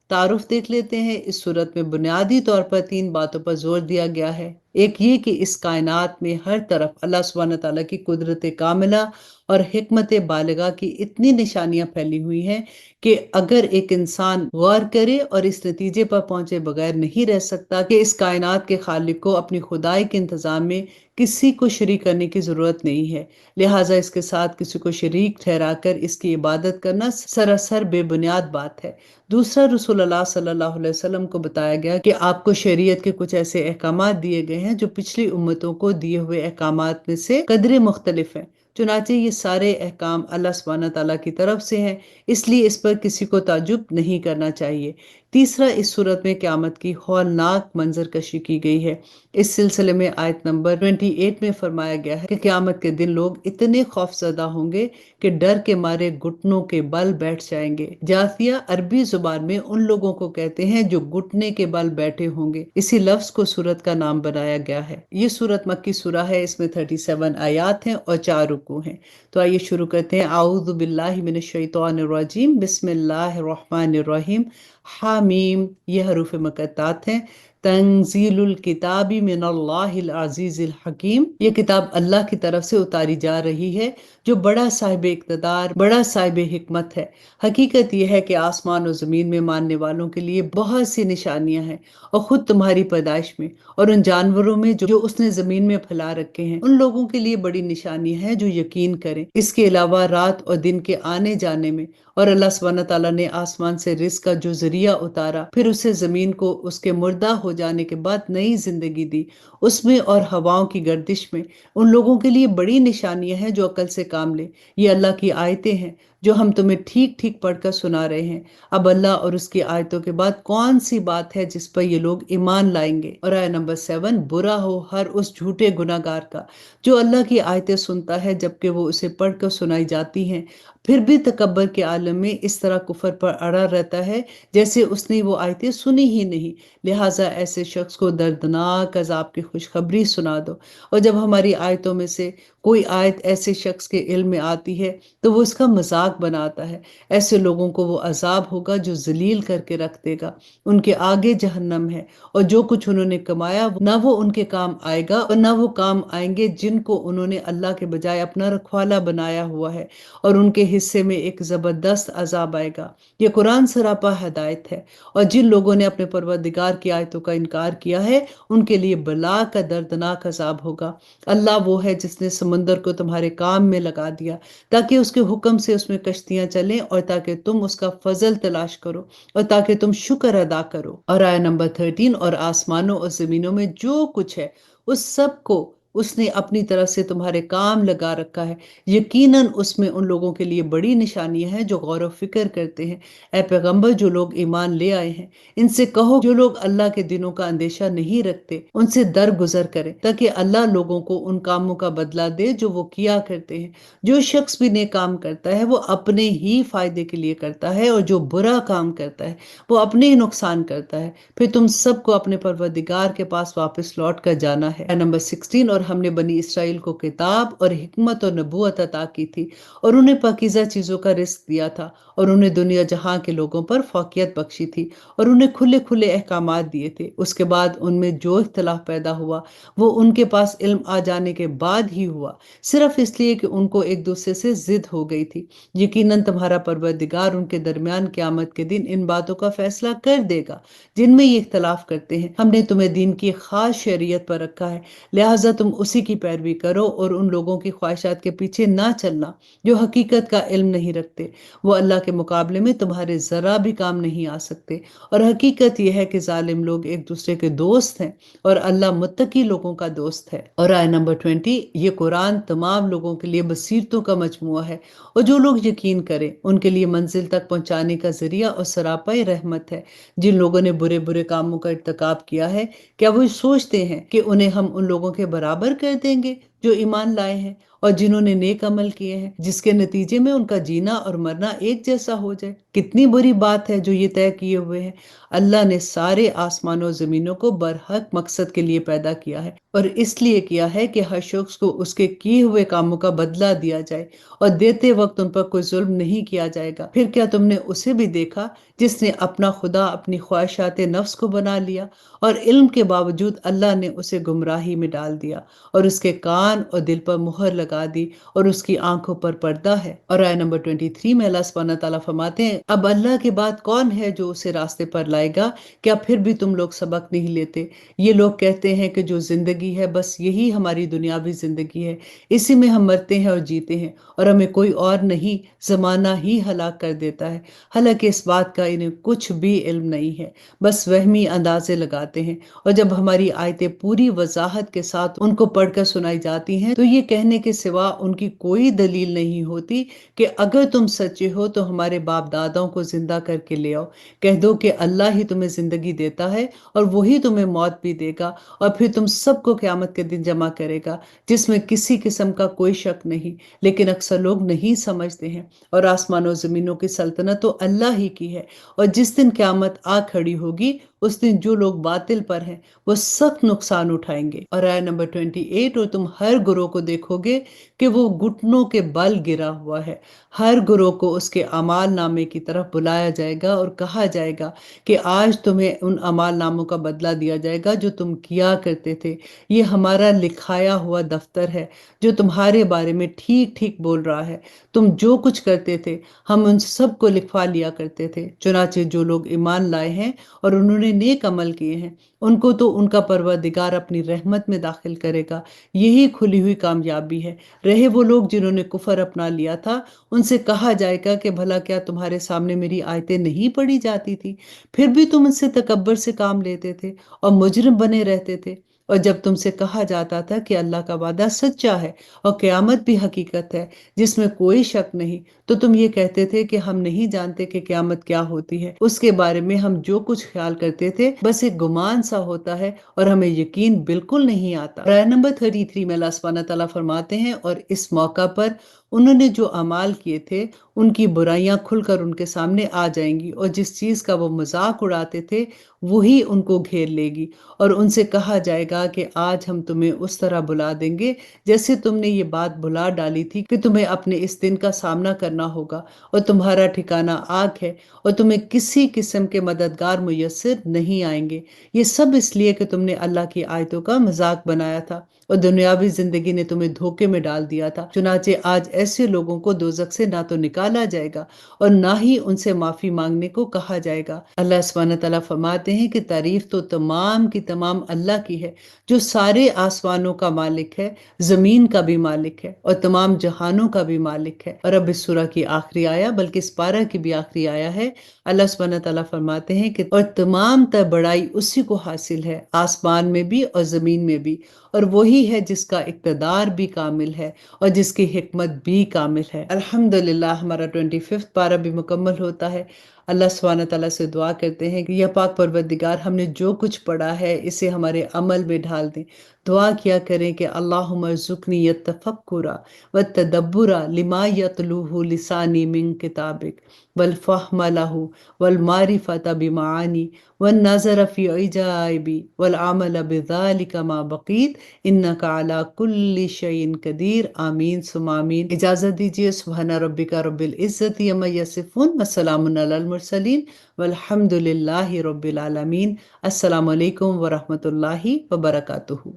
تعارف دیکھ لیتے ہیں۔ اس سورت میں بنیادی طور پر 3 باتوں پر زور دیا گیا ہے۔ ایک یہ کہ اس کائنات میں ہر طرف اللہ سبحانہ تعالیٰ کی قدرت کاملہ اور حکمت بالغہ کی اتنی نشانیاں پھیلی ہوئی ہیں کہ اگر ایک انسان غور کرے اور اس نتیجے پر پہنچے بغیر نہیں رہ سکتا کہ اس کائنات کے خالق کو اپنی خدائی کے انتظام میں کسی کو شریک کرنے کی ضرورت نہیں ہے، لہٰذا اس کے ساتھ کسی کو شریک ٹھہرا کر اس کی عبادت کرنا سراسر بے بنیاد بات ہے۔ دوسرا، رسول اللہ صلی اللہ علیہ وسلم کو بتایا گیا کہ آپ کو شریعت کے کچھ ایسے احکامات دیے گئے ہیں جو پچھلی امتوں کو دیے ہوئے احکامات میں سے قدرے مختلف ہیں، چنانچہ یہ سارے احکام اللہ سبحانہ تعالیٰ کی طرف سے ہیں، اس لیے اس پر کسی کو تعجب نہیں کرنا چاہیے۔ تیسرا، اس صورت میں قیامت کی ہولناک منظر کشی کی گئی ہے۔ اس سلسلے میں آیت نمبر 28 میں فرمایا گیا ہے کہ قیامت کے دن لوگ اتنے خوف زدہ ہوں گے کہ ڈر کے مارے گھٹنوں کے بل بیٹھ جائیں گے۔ جاثیہ عربی زبان میں ان لوگوں کو کہتے ہیں جو گھٹنے کے بل بیٹھے ہوں گے، اسی لفظ کو سورت کا نام بنایا گیا ہے۔ یہ سورت مکی سورہ ہے، اس میں 37 آیات ہیں اور 4 رکوع ہیں۔ تو آئیے شروع کرتے ہیں۔ اعوذ باللہ من الشیطان الرجیم، بسم اللہ الرحمن الرحیم، حامیم۔ یہ حروف مقطعات ہیں۔ تنزیل الکتاب من اللہ العزیز الحکیم، یہ کتاب اللہ کی طرف سے اتاری جا رہی ہے جو بڑا صاحب اقتدار، بڑا صاحب حکمت ہے۔ حقیقت یہ ہے کہ آسمان و زمین میں ماننے والوں کے لیے بہت سی نشانیاں ہیں، اور خود تمہاری پیدائش میں اور ان جانوروں میں جو اس نے زمین میں پھیلا رکھے ہیں، ان لوگوں کے لیے بڑی نشانی ہے جو یقین کریں۔ اس کے علاوہ رات اور دن کے آنے جانے میں، اور اللہ سبحانہ تعالیٰ نے آسمان سے رزق کا جو ذریعہ اتارا، پھر اسے زمین کو اس کے مردہ ہو جانے کے بعد نئی زندگی دی، اس میں اور ہواؤں کی گردش میں، ان لوگوں کے لیے بڑی نشانیاں ہیں جو عقل سے کام لیں۔ یہ اللہ کی آیتیں ہیں جو ہم تمہیں ٹھیک ٹھیک پڑھ کر سنا رہے ہیں۔ اب اللہ اور اس کی آیتوں کے بعد کون سی بات ہے جس پر یہ لوگ ایمان لائیں گے؟ اور آیہ نمبر 7، برا ہو ہر اس جھوٹے گناہ گار کا جو اللہ کی آیتیں سنتا ہے جبکہ وہ اسے پڑھ کر سنائی جاتی ہیں، پھر بھی تکبر کے عالم میں اس طرح کفر پر اڑا رہتا ہے جیسے اس نے وہ آیتیں سنی ہی نہیں۔ لہٰذا ایسے شخص کو دردناک عذاب کی خوشخبری سنا دو، اور جب ہماری آیتوں میں سے کوئی آیت ایسے شخص کے علم میں آتی ہے تو وہ اس کا مذاق بناتا ہے۔ ایسے لوگوں کو وہ عذاب ہوگا جو ذلیل کر کے رکھ دے گا، ان کے آگے جہنم ہے، اور جو کچھ انہوں نے کمایا نہ وہ ان کے کام آئے گا اور نہ وہ کام آئیں گے جن کو انہوں نے اللہ کے بجائے اپنا رکھوالا بنایا ہوا ہے، اور ان کے حصے میں ایک زبردست عذاب آئے گا۔ یہ قرآن سراپا ہدایت ہے، اور جن لوگوں نے اپنے پروردگار کی آیتوں کا انکار کیا ہے ان کے لیے بلا کا دردناک عذاب ہوگا۔ اللہ وہ ہے جس نے سمندر کو تمہارے کام میں لگا دیا تاکہ اس کے حکم سے اس میں کشتیاں چلیں، اور تاکہ تم اس کا فضل تلاش کرو، اور تاکہ تم شکر ادا کرو۔ اور آیہ نمبر 13، اور آسمانوں اور زمینوں میں جو کچھ ہے اس سب کو اس نے اپنی طرف سے تمہارے کام لگا رکھا ہے، یقیناً اس میں ان لوگوں کے لیے بڑی نشانیاں ہیں جو غور و فکر کرتے ہیں۔ اے پیغمبر، جو لوگ ایمان لے آئے ہیں ان سے کہو، جو لوگ اللہ کے دنوں کا اندیشہ نہیں رکھتے ان سے درگزر کریں تاکہ اللہ لوگوں کو ان کاموں کا بدلہ دے جو وہ کیا کرتے ہیں۔ جو شخص بھی نیک کام کرتا ہے وہ اپنے ہی فائدے کے لیے کرتا ہے، اور جو برا کام کرتا ہے وہ اپنے ہی نقصان کرتا ہے۔ پھر تم سب کو اپنے پروردگار کے پاس واپس لوٹ کر جانا ہے۔ نمبر 16، اور ہم نے بنی اسرائیل کو کتاب اور حکمت اور نبوت عطا کی تھی، اور انہیں پاکیزہ چیزوں کا رزق دیا تھا، اور انہیں دنیا جہاں کے لوگوں پر فوقیت بخشی تھی، اور انہیں کھلے کھلے احکامات دیے تھے۔ اس کے بعد ان میں جو اختلاف پیدا ہوا وہ ان کے پاس علم آ جانے کے بعد ہی ہوا، صرف اس لیے کہ ان کو ایک دوسرے سے ضد ہو گئی تھی۔ یقیناً تمہارا پروردگار ان کے درمیان قیامت کے دن ان باتوں کا فیصلہ کر دے گا جن میں یہ اختلاف کرتے ہیں۔ ہم نے تمہیں دین کی خاص شریعت پر رکھا ہے، لہٰذا تم اسی کی پیروی کرو اور ان لوگوں کی خواہشات کے پیچھے نہ چلنا جو حقیقت کا علم نہیں رکھتے۔ وہ اللہ کے مقابلے میں تمہارے ذرا بھی کام نہیں آ سکتے، اور حقیقت یہ ہے کہ ظالم لوگ ایک دوسرے کے دوست ہیں اور اللہ متقی لوگوں کا دوست ہے۔ اور آیت نمبر 20، یہ قرآن تمام لوگوں کے لیے بصیرتوں کا مجموعہ ہے، اور جو لوگ یقین کریں ان کے لیے منزل تک پہنچانے کا ذریعہ اور سراپائی رحمت ہے۔ جن لوگوں نے برے برے کاموں کا ارتکاب کیا ہے، کیا وہ سوچتے ہیں کہ انہیں ہم ان لوگوں کے برابر کر دیں گے جو ایمان لائے ہیں اور جنہوں نے نیک عمل کیے ہیں، جس کے نتیجے میں ان کا جینا اور مرنا ایک جیسا ہو جائے؟ کتنی بری بات ہے جو یہ طے کیے ہوئے ہیں۔ اللہ نے سارے آسمانوں اور زمینوں کو برحق مقصد کے لیے پیدا کیا ہے، اور اس لیے کیا ہے کہ ہر شخص کو اس کے کیے ہوئے کاموں کا بدلہ دیا جائے، اور دیتے وقت ان پر کوئی ظلم نہیں کیا جائے گا۔ پھر کیا تم نے اسے بھی دیکھا جس نے اپنا خدا اپنی خواہشات نفس کو بنا لیا، اور علم کے باوجود اللہ نے اسے گمراہی میں ڈال دیا، اور اس کے کان اور دل پر مہر لگا دی، اور اس کی آنکھوں پر پردہ ہے۔ اور آیت نمبر 23 میں اللہ سبحانہ تعالیٰ فرماتے ہیں، اب اللہ کے بعد کون ہے جو اسے راستے پر لائے گا؟ کیا پھر بھی تم لوگ سبق نہیں لیتے؟ یہ لوگ کہتے ہیں کہ جو زندگی ہے بس یہی ہماری دنیاوی زندگی ہے، اسی میں ہم مرتے ہیں اور جیتے ہیں، اور ہمیں کوئی اور نہیں، زمانہ ہی ہلاک کر دیتا ہے۔ حالانکہ اس بات کا انہیں کچھ بھی علم نہیں ہے، بس وہمی اندازے لگاتے ہیں۔ اور جب ہماری آیتیں پوری وضاحت کے ساتھ ان کو پڑھ کر سنائی جاتی ہیں تو یہ کہنے کے سوا ان کی کوئی دلیل نہیں ہوتی کہ اگر تم سچے ہو تو ہمارے باپ داداؤں کو زندہ کر کے لے آؤ۔ کہہ دو کہ اللہ ہی تمہیں زندگی دیتا ہے اور وہی تمہیں موت بھی دے گا، اور پھر تم سب کو قیامت کے دن جمع کرے گا، جس میں کسی قسم کا کوئی شک نہیں، لیکن اکثر لوگ نہیں سمجھتے ہیں۔ اور آسمانوں و زمینوں کی سلطنت تو اللہ ہی کی ہے، اور جس دن قیامت آ کھڑی ہوگی اس دن جو لوگ باطل پر ہیں وہ سخت نقصان اٹھائیں گے۔ اور آیت نمبر 28، اور تم ہر گروہ کو دیکھو گے کہ وہ گھٹنوں کے بل گرا ہوا ہے، ہر گروہ کو اس کے اعمال نامے کی طرف بلایا جائے گا اور کہا جائے گا کہ آج تمہیں ان اعمال ناموں کا بدلہ دیا جائے گا جو تم کیا کرتے تھے۔ یہ ہمارا لکھایا ہوا دفتر ہے جو تمہارے بارے میں ٹھیک ٹھیک بول رہا ہے۔ تم جو کچھ کرتے تھے ہم ان سب کو لکھوا لیا کرتے تھے۔ چنانچہ جو لوگ ایمان لائے ہیں اور انہوں نے نیک عمل کیے ہیں ان کو تو ان کا پروردگار اپنی رحمت میں داخل کرے گا، یہی کھلی ہوئی کامیابی ہے۔ رہے وہ لوگ جنہوں نے کفر اپنا لیا تھا، ان سے کہا جائے گا کہ بھلا کیا تمہارے سامنے میری آیتیں نہیں پڑھی جاتی تھی؟ پھر بھی تم ان سے تکبر سے کام لیتے تھے اور مجرم بنے رہتے تھے۔ اور جب تم سے کہا جاتا تھا کہ اللہ کا وعدہ سچا ہے اور قیامت بھی حقیقت ہے جس میں کوئی شک نہیں، تو تم یہ کہتے تھے کہ ہم نہیں جانتے کہ قیامت کیا ہوتی ہے، اس کے بارے میں ہم جو کچھ خیال کرتے تھے بس ایک گمان سا ہوتا ہے اور ہمیں یقین بالکل نہیں آتا۔ آیت نمبر 33 میں اللہ سبحانہ تعالیٰ فرماتے ہیں، اور اس موقع پر انہوں نے جو اعمال کیے تھے ان کی برائیاں کھل کر ان کے سامنے آ جائیں گی، اور جس چیز کا وہ مذاق اڑاتے تھے وہی ان کو گھیر لے گی، اور ان سے کہا جائے گا کہ آج ہم تمہیں اس طرح بلا دیں گے جیسے تم نے یہ بات بھلا ڈالی تھی کہ تمہیں اپنے اس دن کا سامنا کرنا ہوگا، اور تمہارا ٹھکانہ آگ ہے، اور تمہیں کسی قسم کے مددگار میسر نہیں آئیں گے۔ یہ سب اس لیے کہ تم نے اللہ کی آیتوں کا مذاق بنایا تھا اور دنیاوی زندگی نے تمہیں دھوکے میں ڈال دیا تھا۔ چنانچہ آج ایسے لوگوں کو دوزخ سے نہ تو نکالا جائے گا اور نہ ہی ان سے معافی مانگنے کو کہا جائے گا۔ اللہ سبحانہ تعالیٰ فرماتے ہیں کہ تعریف تو تمام کی تمام اللہ کی ہے جو سارے آسمانوں کا مالک ہے، زمین کا بھی مالک ہے اور تمام جہانوں کا بھی مالک ہے۔ اور اب اس سورہ کی آخری آیا، بلکہ اس پارہ کی بھی آخری آیا ہے، اللہ سبحانہ تعالیٰ فرماتے ہیں کہ اور تمام تر بڑائی اسی کو حاصل ہے، آسمان میں بھی اور زمین میں بھی، اور وہی ہے جس کا اقتدار بھی کامل ہے اور جس کی حکمت بھی کامل ہے۔ الحمدللہ ہمارا 25واں پارہ بھی مکمل ہوتا ہے۔ اللہ سبحانہ تعالیٰ سے دعا کرتے ہیں کہ یا پاک پروردگار ہم نے جو کچھ پڑھا ہے اسے ہمارے عمل میں ڈھال دیں۔ دعا کیا کریں کہ اللہم ارزقنی التفکر والتدبر لما یتلوہ لسانی من کتابک والفہم لہ والمعرفۃ بمعانی والنظر فی عجائب والعمل بذلک ما بقیت انک علی کل شیء قدیر۔ آمین ثم آمین۔ اجازت دیجیے، سبحان ربک رب العزت عما یصفون وسلام علی المرسلین والحمد للہ رب العالمین۔ السلام علیکم ورحمۃ اللہ وبرکاتہ۔